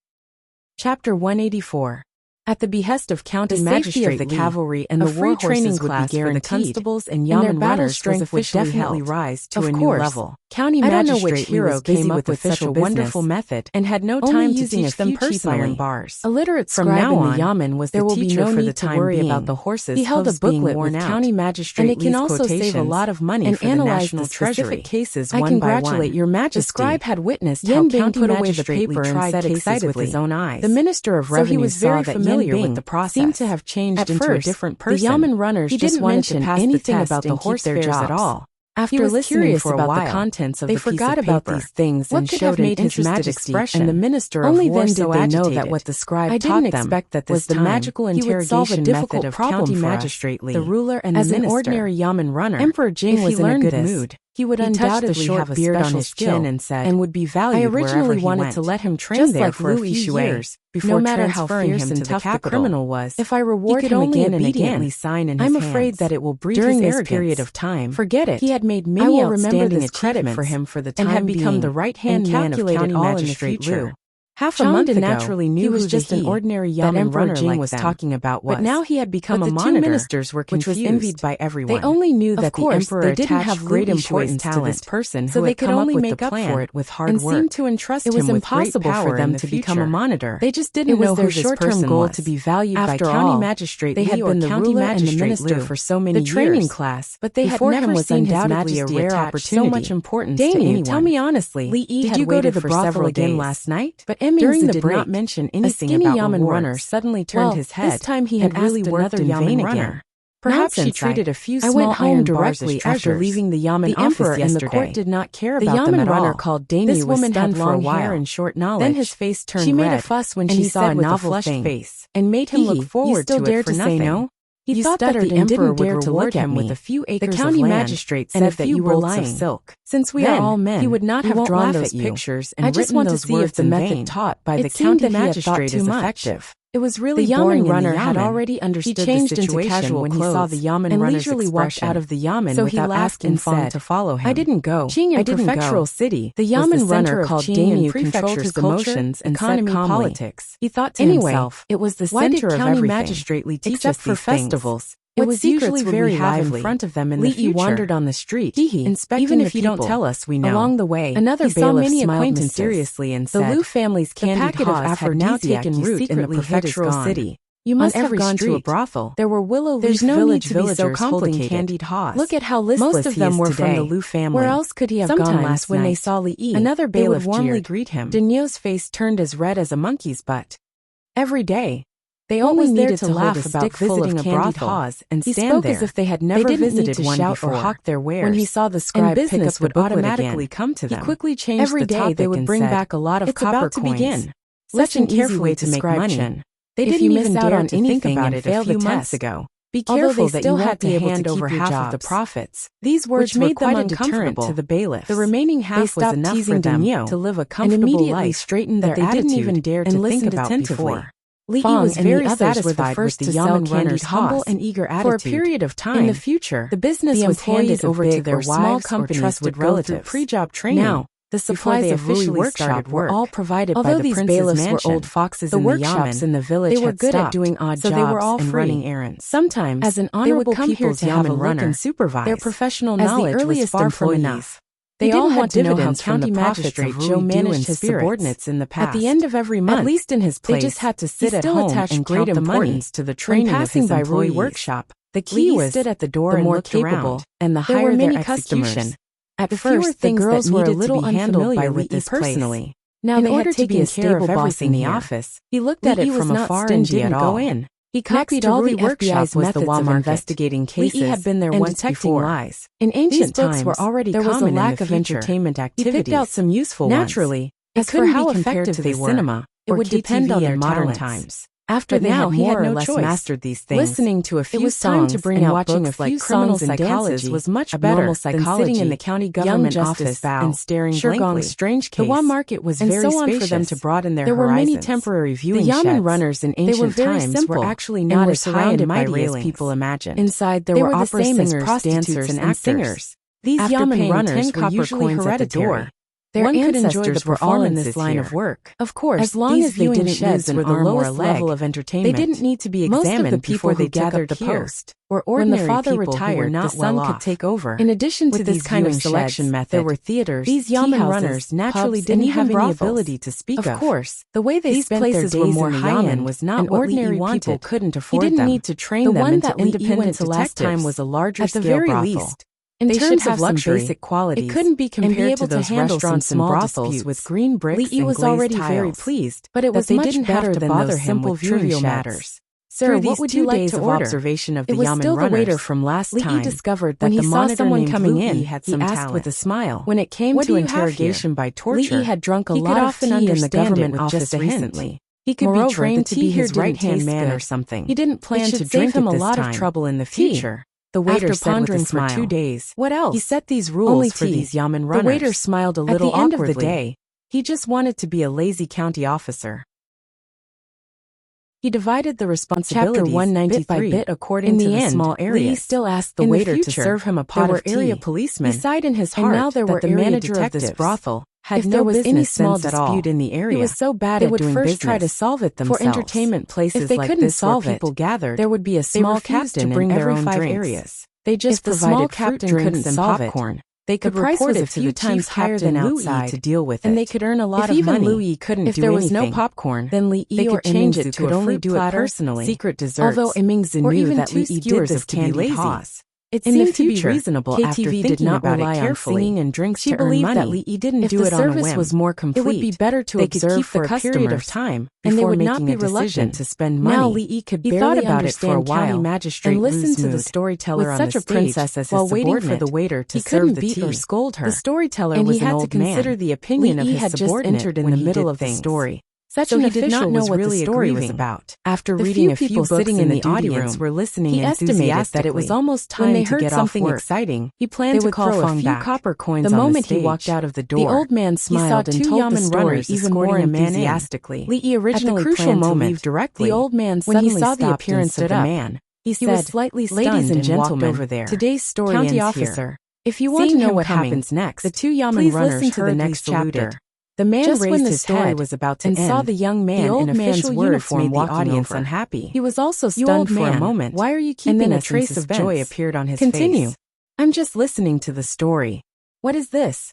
Chapter 184. At the behest of county magistrate, the cavalry and the war training class for the constables and Yamen runners strength would definitely rise to a new level. County magistrate hero came up with such a wonderful method and had no time to teach them personally. A literate scribe in the Yamen was the teacher for the time being. About the horses. He held a booklet with county magistrate, and it can also save a lot of money for the national treasury. Cases one by one. I congratulate your majesty. The scribe had witnessed how county put away the paper and said excitedly with his own eyes. The minister of revenue saw that familiar with the process. Seemed to have changed into a different person. The Yamen runners just wanted to pass anything about the horse fairs at all. After listening for a while, the contents of they forgot about these things and showed made his majesty and the minister of war only then did they know that what the scribe taught them was the magical interrogation method of county magistrate, the ruler and the minister. As an ordinary Yamen runner, Emperor Jing was in a good mood. He would undoubtedly have a beard on his chin and said, and would be valued wherever he went. I originally wanted to let him train there for a few years, before no matter how fierce and tough the criminal was. If I reward him again and again, sign in his I'm afraid that it will breed during this period of time. Forget it. He had made many outstanding achievements for him for the time and had become the right-hand man of county magistrate Liu. Half a month ago, naturally knew he was just an ordinary Yamen runner like was talking about was. But now he had become a monitor, two ministers were confused, which was envied by everyone. They only knew that the emperor they didn't have great importance to this person, so they could only make up for it with hard work. Seemed to entrust him with impossible for them to become a monitor. They just didn't know their short-term goal to be valued by county magistrate. They had been the ruler and the minister for so many years. The training class, but they had never seen undoubtedly a rare opportunity. So much importance to anyone. Tell me honestly, did you go to the brothel again last night? But during the break, not mention anything about Yamen runner suddenly turned his head. This time he had really worked in vain again. Perhaps she treated a few small iron directly after leaving the Yamen office yesterday. And the court did not care about them at all. The Yamen runner called Dani this woman had long hair and short knowledge. Then his face turned red. She made a fuss when she saw a novel flushed face and made him look forward to it for nothing. No? He thought that the emperor would reward him with a few acres of land. The county magistrate said that you were lying. Silk. Since we are all men, he would not have drawn those pictures and written those words in vain. The method taught by the county magistrate is effective. It was really the Yamen runner had already understood the situation when he saw the Yamen runner's leisurely walked out of the Yamen so without asking Fong to follow him. I didn't go. Qing in prefectural city, the Yamen runner called Danu controlled his emotions and economy politics. He thought to himself, it was the center of everything. Magistrately teach except for festivals. It was usually very lively. In front of them in the future. Wandered on the street, inspecting even if you don't tell us, we know. Along the way, another bailiff smiled mysteriously and said, "The Liu family's candied haws had now taken root in the prefectural city. You must have gone to a brothel. There were willow leaf village villagers holding candied haws. Look at how listless most of them were from the Liu family. Where else could he have gone last night? When they saw Li, another bailiff warmly greet him. Danyo's face turned as red as a monkey's butt. Every day, They only needed to laugh about visiting a brothel and stand there. As if they had never visited one before. Or hawk their wares. When he saw the scribe pick up the booklet automatically come to them. He quickly changed every the topic. They would bring back a lot of copper coins. Begin. Such an easy way to make money. They didn't even dare on anything about it a few months ago. Be careful that you won't be able to hand over half of the profits. These words made them uncomfortable to the bailiffs. The remaining half was enough for them to live a comfortable life, straightened their attitude, didn't even dare to think about before. Li was very satisfied with the Yamen runners' humble and eager attitude. For a period of time, in the future, the business was handed over to their small companies would go through pre-job training. Now, the supplies of Louis' workshop were all provided by the prince's bailiffs mansion. Were old foxes in the workshops in the village. They were good at doing odd jobs, they were all and running errands. Sometimes, as an honorable people's Yamen runner and supervise, their professional knowledge was far from enough. They all had dividends from the magistrate Joe managed his subordinates in the past. At the end of every month, at least in his place, they just had to sit at home and great importance to the training of his employee workshop. The key was stood at the door and more capable, and the higher their execution. At first, the girls were a little unfamiliar with this personally. Now they had taken care of everything in the office. He looked at it from afar and didn't go in. He copied all the FBI's methods of investigating cases. He had been there once before. Lies. In ancient times, were already there was a lack of entertainment activities. He picked out some useful ones. Naturally, as for how effective they were, cinema, it would depend on their modern times. After they had more or less mastered these things, listening to a few songs and watching a few criminal psychology was much better than sitting in the county government office and staring blankly. Strange case. The Wa market was very spacious for them to broaden their horizons. There were many temporary viewing sheds. The Yamen runners in ancient times were actually not as high and mighty as people imagined. Inside there were opera singers, dancers, and singers. These Yamen runners were usually hereditary. Their ancestors were all in this line of work. Of course, as long as they didn't lose an arm or a level of entertainment, they didn't need to be examined before they gathered the post. Or ordinary when the father retired, the son could take over. In addition to this kind of selection method, there were theaters. These Yamen runners naturally didn't have any ability to speak of. Of course, the way they spent their days were more high-end was not what ordinary people couldn't afford. He didn't need to train them into independent detectives. Last time was a larger scale brothel. In terms of luxury, basic qualities, it couldn't be compared to those restaurants and brothels with green bricks and was already tiles. Very pleased, but it was much better than those simple trivial matters. Sir, what would you like to order? Observation of the Yamen still runners. The waiter from last time. Li discovered that when he saw someone coming in, he had some asked with a smile. When it came to interrogation by torture, Li had drunk a lot of tea in the government office recently. He could be trained to be his right-hand man or something. He didn't plan to drink him a lot of trouble in the future. The waiter said pondering for 2 days. What else? He set these rules only for these Yamen runners. The waiter smiled a little awkwardly. At the end of the day, he just wanted to be a lazy county officer. He divided the responsibilities Chapter 193 bit by bit according to the small areas. He still asked the waiter to serve him a pot of tea. There were area policemen. He sighed in his heart, and now there were the manager of this brothel had no business sense at all. In the area, he was so bad at doing business. They would first try to solve it themselves. For entertainment places like this where people gathered, there would be a small captain to bring their own drinks. They just provided fruit drinks and popcorn. They could report it to the times higher than outside to deal with it, and they could earn a lot of money. If even Louis couldn't do anything, if there was no popcorn, then Li or Mingzu could only do it personally. Secret desserts, although Mingzu knew that Li did this to be lazy. It seemed to be reasonable KTV after thinking about it carefully. Singing and drinks she believed that Li didn't do it on a whim. If the service was more complete, it would be better to observe for a period of time, and they would not be reluctant to spend money. Now Li could barely understand county magistrate and listen to the storyteller on the stage. With such a princess as his while waiting for the waiter to serve the tea or scold her. The storyteller was an old man. He had to consider the opinion of his subordinate entered in the middle of the story. Such an official did not know what the story was about. After reading a few books sitting in the audience were listening he estimated that it was almost time to get something exciting. He planned to call a few copper coins the moment he walked out of the door. The old man smiled and told the story even more enthusiastically. Li originally planned to leave directly. The old man suddenly when he saw the appearance of the man, he said, was slightly stunned, "Ladies and gentlemen, over there. Today's story ends here. If you want to know what happens next, the two Yamen runners to the next chapter." The man just raised his head was about to end, saw the young man in official uniform made the audience unhappy. He was also stunned for a moment. Why are you keeping and then a trace of joy appeared on his face. I'm just listening to the story. What is this?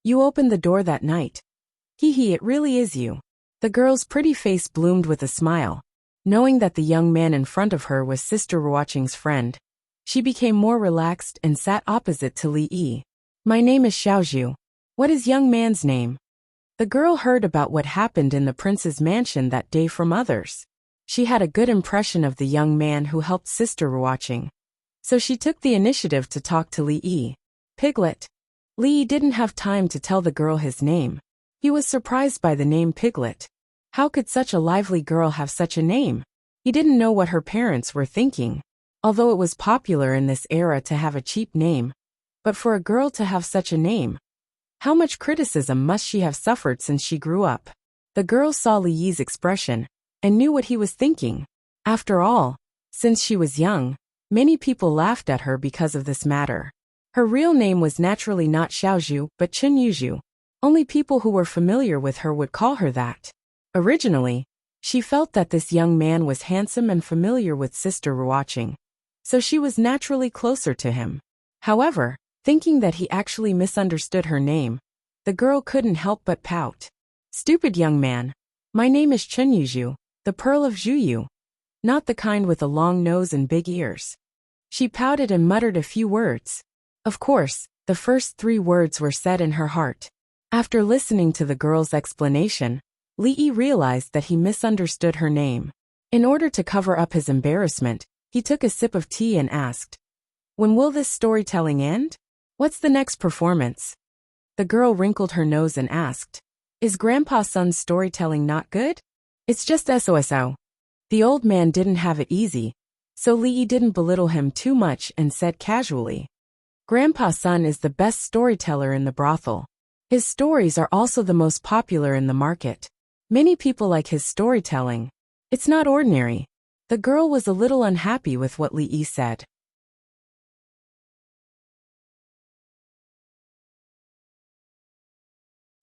You opened the door that night. Hee hee, it really is you. The girl's pretty face bloomed with a smile. Knowing that the young man in front of her was Sister Ruoqing's friend, she became more relaxed and sat opposite to Li Yi. My name is Xiaozhu. What is young man's name? The girl heard about what happened in the prince's mansion that day from others. She had a good impression of the young man who helped Sister Ruoqing, so she took the initiative to talk to Li Yi. Piglet. Li didn't have time to tell the girl his name. He was surprised by the name Piglet. How could such a lively girl have such a name? He didn't know what her parents were thinking. Although it was popular in this era to have a cheap name, but for a girl to have such a name, how much criticism must she have suffered since she grew up? The girl saw Li Yi's expression and knew what he was thinking. After all, since she was young, many people laughed at her because of this matter. Her real name was naturally not Xiaozhu but Chen Yuzhu. Only people who were familiar with her would call her that. Originally, she felt that this young man was handsome and familiar with Sister Ruoqing, so she was naturally closer to him. However, thinking that he actually misunderstood her name, the girl couldn't help but pout. Stupid young man. My name is Chen Yuzhu, the Pearl of Zhuyu. Not the kind with a long nose and big ears. She pouted and muttered a few words. Of course, the first 3 words were said in her heart. After listening to the girl's explanation, Li Yi realized that he misunderstood her name. In order to cover up his embarrassment, he took a sip of tea and asked, "When will this storytelling end? What's the next performance?" The girl wrinkled her nose and asked, "Is Grandpa Sun's storytelling not good? It's just SOSO." The old man didn't have it easy, so Li Yi didn't belittle him too much and said casually, "Grandpa Sun is the best storyteller in the brothel. His stories are also the most popular in the market. Many people like his storytelling. It's not ordinary." The girl was a little unhappy with what Li Yi said.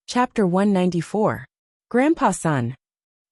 Chapter 194. Grandpa Sun.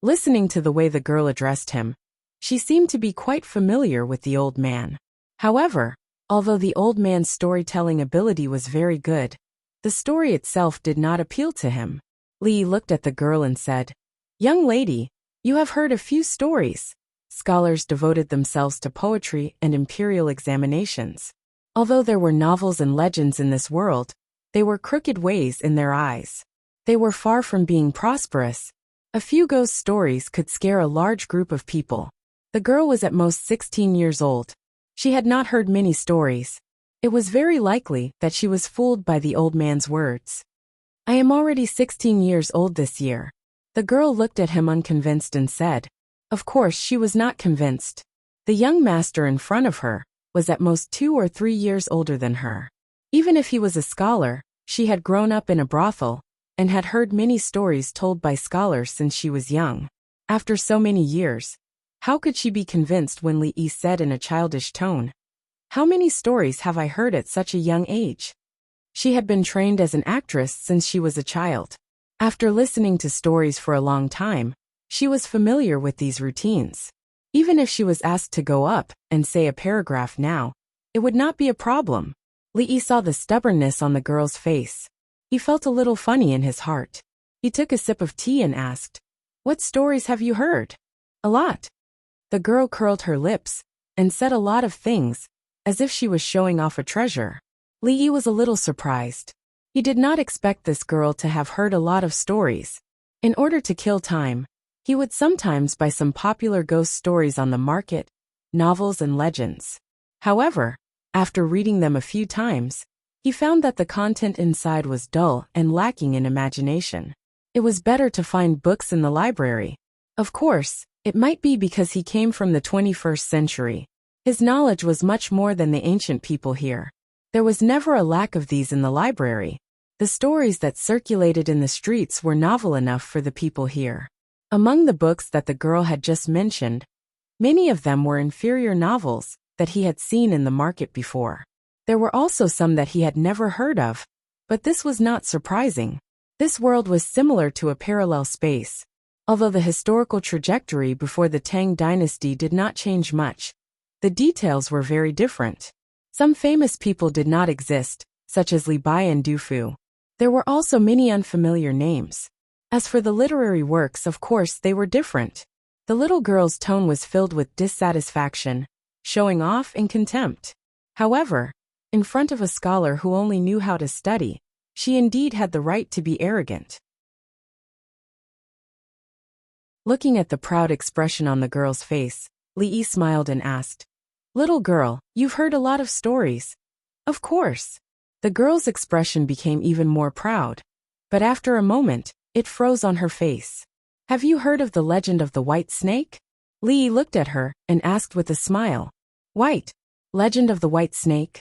Listening to the way the girl addressed him, she seemed to be quite familiar with the old man. However, although the old man's storytelling ability was very good, the story itself did not appeal to him. Li looked at the girl and said, "Young lady, you have heard a few stories." Scholars devoted themselves to poetry and imperial examinations. Although there were novels and legends in this world, they were crooked ways in their eyes. They were far from being prosperous. A few ghost stories could scare a large group of people. The girl was at most 16 years old. She had not heard many stories. It was very likely that she was fooled by the old man's words. "I am already 16 years old this year." The girl looked at him unconvinced and said, of course she was not convinced. The young master in front of her was at most 2 or 3 years older than her. Even if he was a scholar, she had grown up in a brothel and had heard many stories told by scholars since she was young. After so many years, how could she be convinced when Li Yi said in a childish tone, "How many stories have I heard at such a young age?" She had been trained as an actress since she was a child. After listening to stories for a long time, she was familiar with these routines. Even if she was asked to go up and say a paragraph now, it would not be a problem. Li Yi saw the stubbornness on the girl's face. He felt a little funny in his heart. He took a sip of tea and asked, "What stories have you heard?" "A lot." The girl curled her lips and said a lot of things, as if she was showing off a treasure. Li Yi was a little surprised. He did not expect this girl to have heard a lot of stories. In order to kill time, he would sometimes buy some popular ghost stories on the market, novels and legends. However, after reading them a few times, he found that the content inside was dull and lacking in imagination. It was better to find books in the library. Of course, it might be because he came from the 21st century. His knowledge was much more than the ancient people here. There was never a lack of these in the library. The stories that circulated in the streets were novel enough for the people here. Among the books that the girl had just mentioned, many of them were inferior novels that he had seen in the market before. There were also some that he had never heard of, but this was not surprising. This world was similar to a parallel space. Although the historical trajectory before the Tang dynasty did not change much, the details were very different. Some famous people did not exist, such as Li Bai and Du Fu. There were also many unfamiliar names. As for the literary works, of course, they were different. The little girl's tone was filled with dissatisfaction, showing off and contempt. However, in front of a scholar who only knew how to study, she indeed had the right to be arrogant. Looking at the proud expression on the girl's face, Li Yi smiled and asked, "Little girl, you've heard a lot of stories." "Of course." The girl's expression became even more proud. But after a moment, it froze on her face. Have you heard of the legend of the white snake? Li looked at her and asked with a smile. White. Legend of the white snake?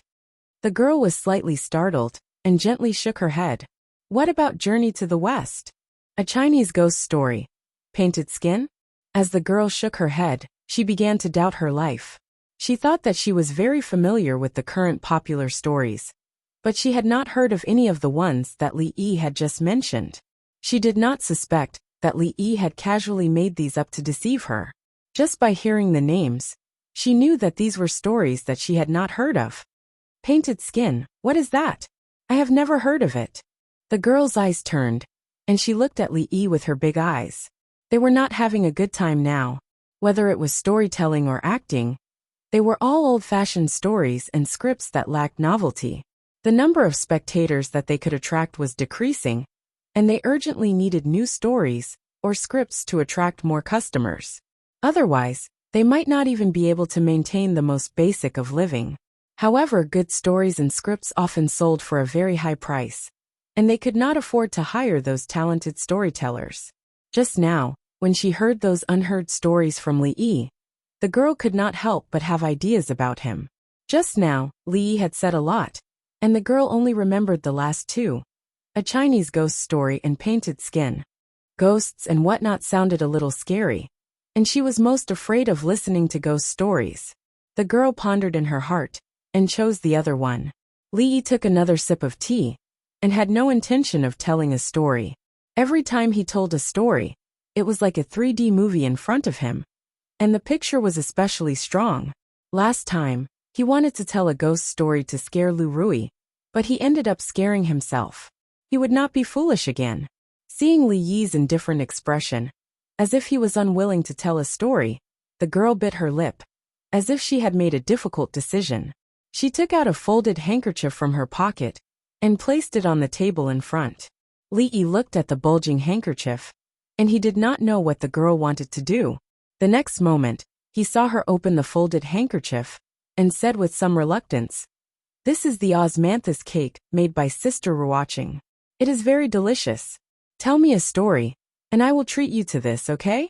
The girl was slightly startled and gently shook her head. What about Journey to the West? A Chinese ghost story. Painted skin? As the girl shook her head, she began to doubt her life. She thought that she was very familiar with the current popular stories, but she had not heard of any of the ones that Li Yi had just mentioned. She did not suspect that Li Yi had casually made these up to deceive her. Just by hearing the names, she knew that these were stories that she had not heard of. Painted skin, what is that? I have never heard of it. The girl's eyes turned, and she looked at Li Yi with her big eyes. They were not having a good time now. Whether it was storytelling or acting, they were all old-fashioned stories and scripts that lacked novelty. The number of spectators that they could attract was decreasing, and they urgently needed new stories or scripts to attract more customers. Otherwise, they might not even be able to maintain the most basic of living. However, good stories and scripts often sold for a very high price, and they could not afford to hire those talented storytellers. Just now, when she heard those unheard stories from Li Yi, the girl could not help but have ideas about him. Just now, Li Yi had said a lot, and the girl only remembered the last two. A Chinese ghost story and painted skin. Ghosts and whatnot sounded a little scary, and she was most afraid of listening to ghost stories. The girl pondered in her heart, and chose the other one. Li Yi took another sip of tea, and had no intention of telling a story. Every time he told a story, it was like a 3D movie in front of him, and the picture was especially strong. Last time, he wanted to tell a ghost story to scare Lu Rui, but he ended up scaring himself. He would not be foolish again. Seeing Li Yi's indifferent expression, as if he was unwilling to tell a story, the girl bit her lip, as if she had made a difficult decision. She took out a folded handkerchief from her pocket and placed it on the table in front. Li Yi looked at the bulging handkerchief, and he did not know what the girl wanted to do. The next moment, he saw her open the folded handkerchief and said with some reluctance, "This is the osmanthus cake made by Sister Ruoqing. It is very delicious. Tell me a story, and I will treat you to this, okay?"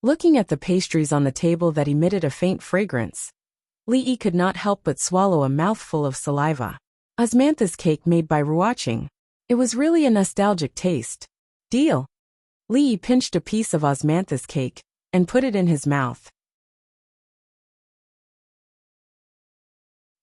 Looking at the pastries on the table that emitted a faint fragrance, Li Yi could not help but swallow a mouthful of saliva. Osmanthus cake made by Ruoqing. It was really a nostalgic taste. Deal. Li Yi pinched a piece of osmanthus cake and put it in his mouth.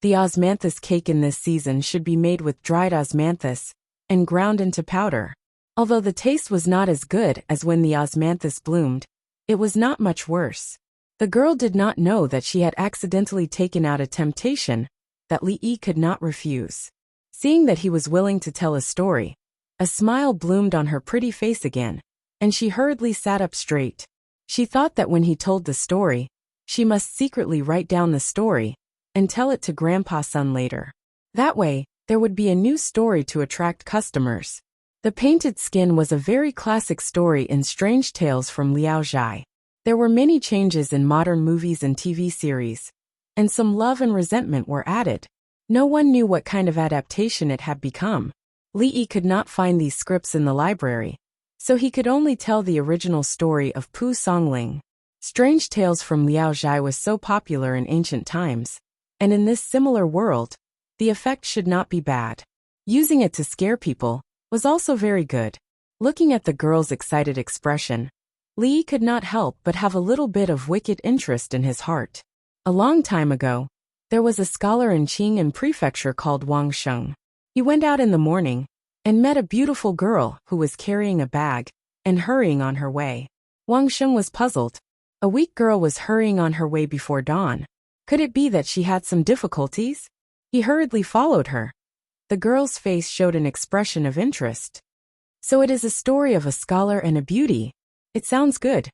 The osmanthus cake in this season should be made with dried osmanthus and ground into powder. Although the taste was not as good as when the osmanthus bloomed, it was not much worse. The girl did not know that she had accidentally taken out a temptation that Li Yi could not refuse. Seeing that he was willing to tell a story, a smile bloomed on her pretty face again, and she hurriedly sat up straight. She thought that when he told the story, she must secretly write down the story and tell it to Grandpa's son later. That way, there would be a new story to attract customers. The Painted Skin was a very classic story in Strange Tales from Liao Zhai. There were many changes in modern movies and TV series, and some love and resentment were added. No one knew what kind of adaptation it had become. Li Yi could not find these scripts in the library, so he could only tell the original story of Pu Songling. Strange Tales from Liao Zhai was so popular in ancient times, and in this similar world, the effect should not be bad. Using it to scare people was also very good. Looking at the girl's excited expression, Li Yi could not help but have a little bit of wicked interest in his heart. A long time ago, there was a scholar in Qing'an Prefecture called Wang Sheng. He went out in the morning and met a beautiful girl who was carrying a bag and hurrying on her way. Wang Sheng was puzzled. A weak girl was hurrying on her way before dawn. Could it be that she had some difficulties? He hurriedly followed her. The girl's face showed an expression of interest. So it is a story of a scholar and a beauty. It sounds good.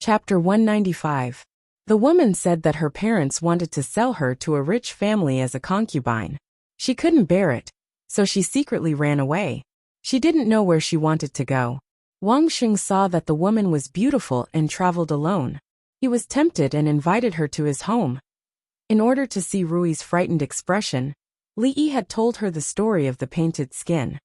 Chapter 195. The woman said that her parents wanted to sell her to a rich family as a concubine. She couldn't bear it, so she secretly ran away. She didn't know where she wanted to go. Wang Xing saw that the woman was beautiful and traveled alone. He was tempted and invited her to his home. In order to see Rui's frightened expression, Li Yi had told her the story of the painted skin.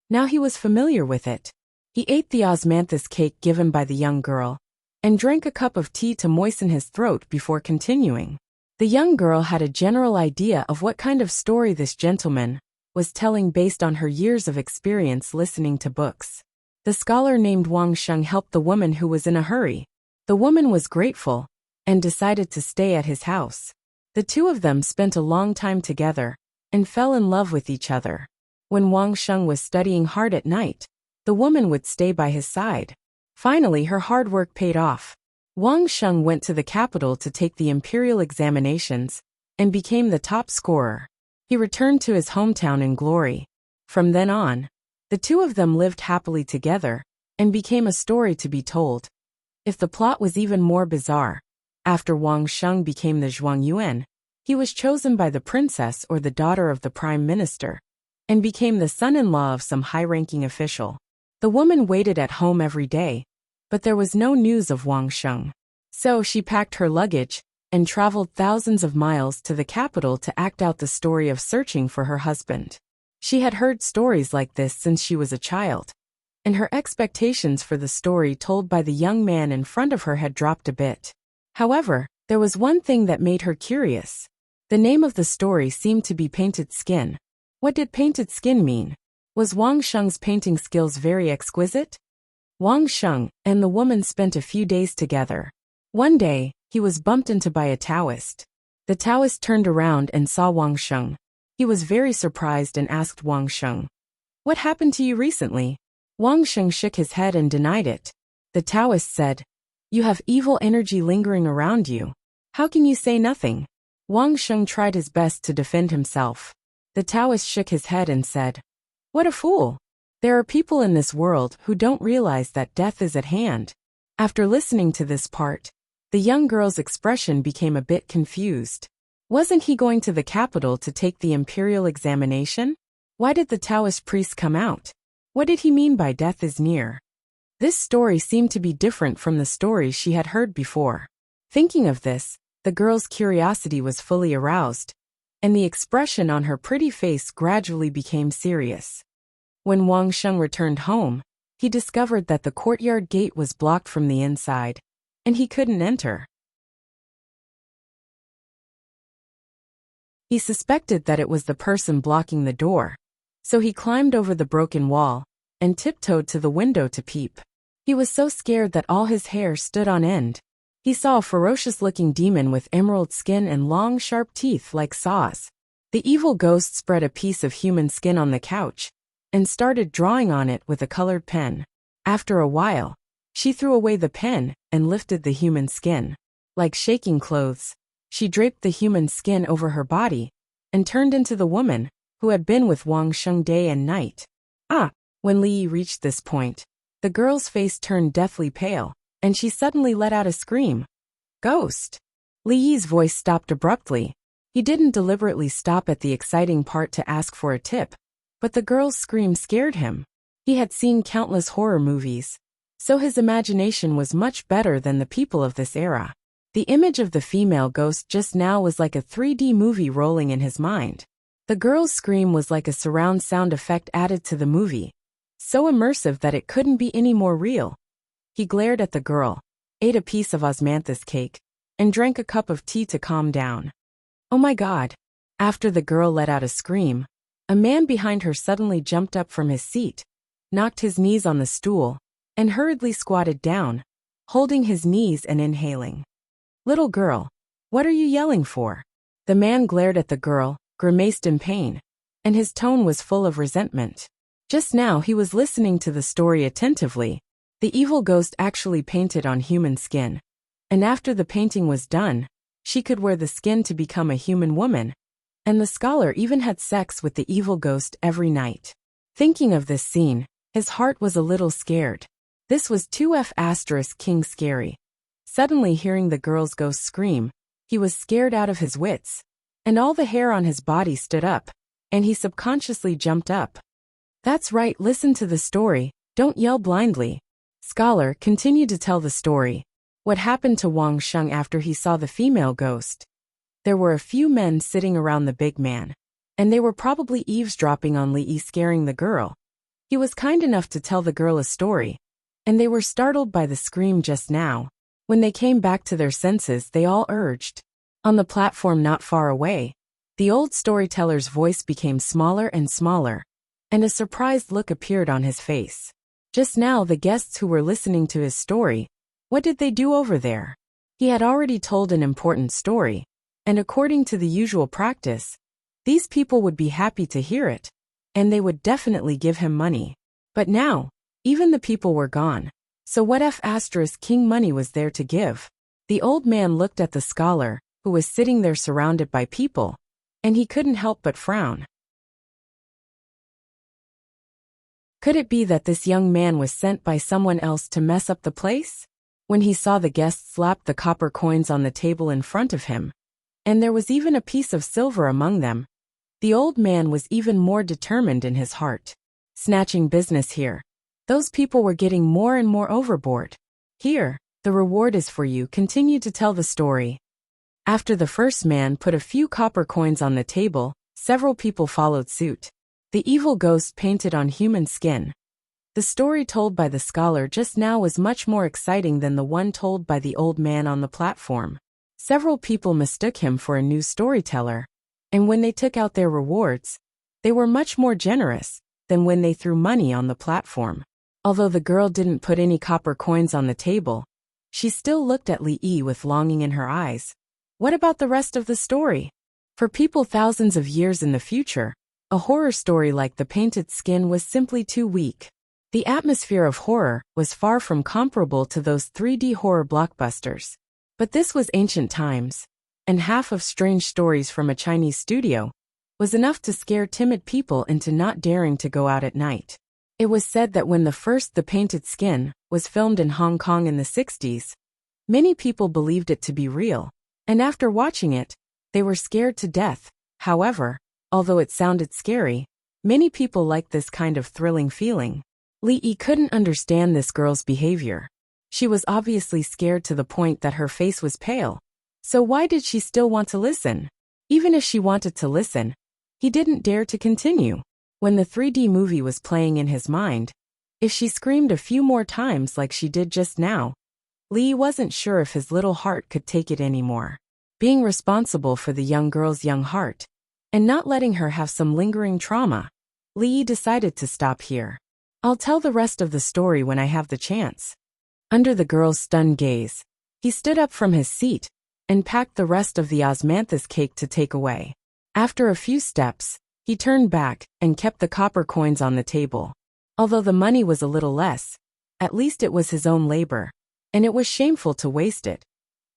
Now he was familiar with it. He ate the osmanthus cake given by the young girl, and drank a cup of tea to moisten his throat before continuing. The young girl had a general idea of what kind of story this gentleman was telling based on her years of experience listening to books. The scholar named Wang Sheng helped the woman who was in a hurry. The woman was grateful and decided to stay at his house. The two of them spent a long time together and fell in love with each other. When Wang Sheng was studying hard at night, the woman would stay by his side. Finally, her hard work paid off. Wang Sheng went to the capital to take the imperial examinations and became the top scorer. He returned to his hometown in glory. From then on, the two of them lived happily together and became a story to be told. If the plot was even more bizarre, after Wang Sheng became the Zhuangyuan, he was chosen by the princess or the daughter of the prime minister and became the son-in-law of some high-ranking official. The woman waited at home every day, but there was no news of Wang Sheng. So she packed her luggage and traveled thousands of miles to the capital to act out the story of searching for her husband. She had heard stories like this since she was a child, and her expectations for the story told by the young man in front of her had dropped a bit. However, there was one thing that made her curious. The name of the story seemed to be Painted Skin. What did painted skin mean? Was Wang Sheng's painting skills very exquisite? Wang Sheng and the woman spent a few days together. One day, he was bumped into by a Taoist. The Taoist turned around and saw Wang Sheng. He was very surprised and asked Wang Sheng, "What happened to you recently?" Wang Sheng shook his head and denied it. The Taoist said, "You have evil energy lingering around you. How can you say nothing?" Wang Sheng tried his best to defend himself. The Taoist shook his head and said, "What a fool! There are people in this world who don't realize that death is at hand." After listening to this part, the young girl's expression became a bit confused. Wasn't he going to the capital to take the imperial examination? Why did the Taoist priest come out? What did he mean by death is near? This story seemed to be different from the stories she had heard before. Thinking of this, the girl's curiosity was fully aroused, and the expression on her pretty face gradually became serious. When Wang Sheng returned home, he discovered that the courtyard gate was blocked from the inside, and he couldn't enter. He suspected that it was the person blocking the door, so he climbed over the broken wall and tiptoed to the window to peep. He was so scared that all his hair stood on end. He saw a ferocious-looking demon with emerald skin and long, sharp teeth like saws. The evil ghost spread a piece of human skin on the couch and started drawing on it with a colored pen. After a while, she threw away the pen and lifted the human skin. Like shaking clothes, she draped the human skin over her body and turned into the woman who had been with Wang Sheng day and night. When Li Yi reached this point, the girl's face turned deathly pale, and she suddenly let out a scream. "Ghost!" Li Yi's voice stopped abruptly. He didn't deliberately stop at the exciting part to ask for a tip, but the girl's scream scared him. He had seen countless horror movies, so his imagination was much better than the people of this era. The image of the female ghost just now was like a 3D movie rolling in his mind. The girl's scream was like a surround sound effect added to the movie, so immersive that it couldn't be any more real. He glared at the girl, ate a piece of osmanthus cake, and drank a cup of tea to calm down. Oh my God! After the girl let out a scream, a man behind her suddenly jumped up from his seat, knocked his knees on the stool, and hurriedly squatted down, holding his knees and inhaling. "Little girl, what are you yelling for?" The man glared at the girl, grimaced in pain, and his tone was full of resentment. Just now he was listening to the story attentively. The evil ghost actually painted on human skin, and after the painting was done, she could wear the skin to become a human woman, and the scholar even had sex with the evil ghost every night. Thinking of this scene, his heart was a little scared. This was 2F*King scary. Suddenly hearing the girl's ghost scream, he was scared out of his wits, and all the hair on his body stood up, and he subconsciously jumped up. "That's right, listen to the story, don't yell blindly." Scholar continued to tell the story. What happened to Wang Sheng after he saw the female ghost? There were a few men sitting around the big man, and they were probably eavesdropping on Li Yi scaring the girl. He was kind enough to tell the girl a story, and they were startled by the scream just now. When they came back to their senses, they all urged. On the platform not far away, the old storyteller's voice became smaller and smaller, and a surprised look appeared on his face. Just now the guests who were listening to his story, what did they do over there? He had already told an important story, and according to the usual practice, these people would be happy to hear it, and they would definitely give him money. But now, even the people were gone, so what if King money was there to give? The old man looked at the scholar, who was sitting there surrounded by people, and he couldn't help but frown. Could it be that this young man was sent by someone else to mess up the place? When he saw the guests slap the copper coins on the table in front of him, and there was even a piece of silver among them, the old man was even more determined in his heart. Snatching business here. Those people were getting more and more overboard. Here, the reward is for you. Continue to tell the story. After the first man put a few copper coins on the table, several people followed suit. The evil ghost painted on human skin. The story told by the scholar just now was much more exciting than the one told by the old man on the platform. Several people mistook him for a new storyteller, and when they took out their rewards, they were much more generous than when they threw money on the platform. Although the girl didn't put any copper coins on the table, she still looked at Li Yi with longing in her eyes. What about the rest of the story? For people thousands of years in the future, a horror story like The Painted Skin was simply too weak. The atmosphere of horror was far from comparable to those 3D horror blockbusters. But this was ancient times, and half of strange stories from a Chinese studio was enough to scare timid people into not daring to go out at night. It was said that when The Painted Skin was filmed in Hong Kong in the 60s, many people believed it to be real, and after watching it, they were scared to death. However, although it sounded scary, many people liked this kind of thrilling feeling. Li Yi couldn't understand this girl's behavior. She was obviously scared to the point that her face was pale. So why did she still want to listen? Even if she wanted to listen, he didn't dare to continue. When the 3D movie was playing in his mind, if she screamed a few more times like she did just now, Li wasn't sure if his little heart could take it anymore. Being responsible for the young girl's young heart, and not letting her have some lingering trauma, Li decided to stop here. I'll tell the rest of the story when I have the chance. Under the girl's stunned gaze, he stood up from his seat and packed the rest of the osmanthus cake to take away. After a few steps, he turned back and kept the copper coins on the table. Although the money was a little less, at least it was his own labor, and it was shameful to waste it.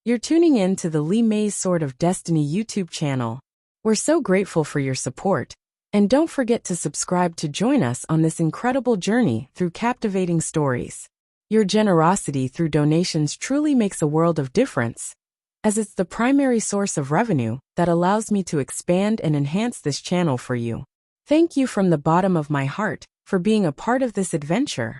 You're tuning in to the Li Mei's Sword of Destiny YouTube channel. We're so grateful for your support, and don't forget to subscribe to join us on this incredible journey through captivating stories. Your generosity through donations truly makes a world of difference, as it's the primary source of revenue that allows me to expand and enhance this channel for you. Thank you from the bottom of my heart for being a part of this adventure.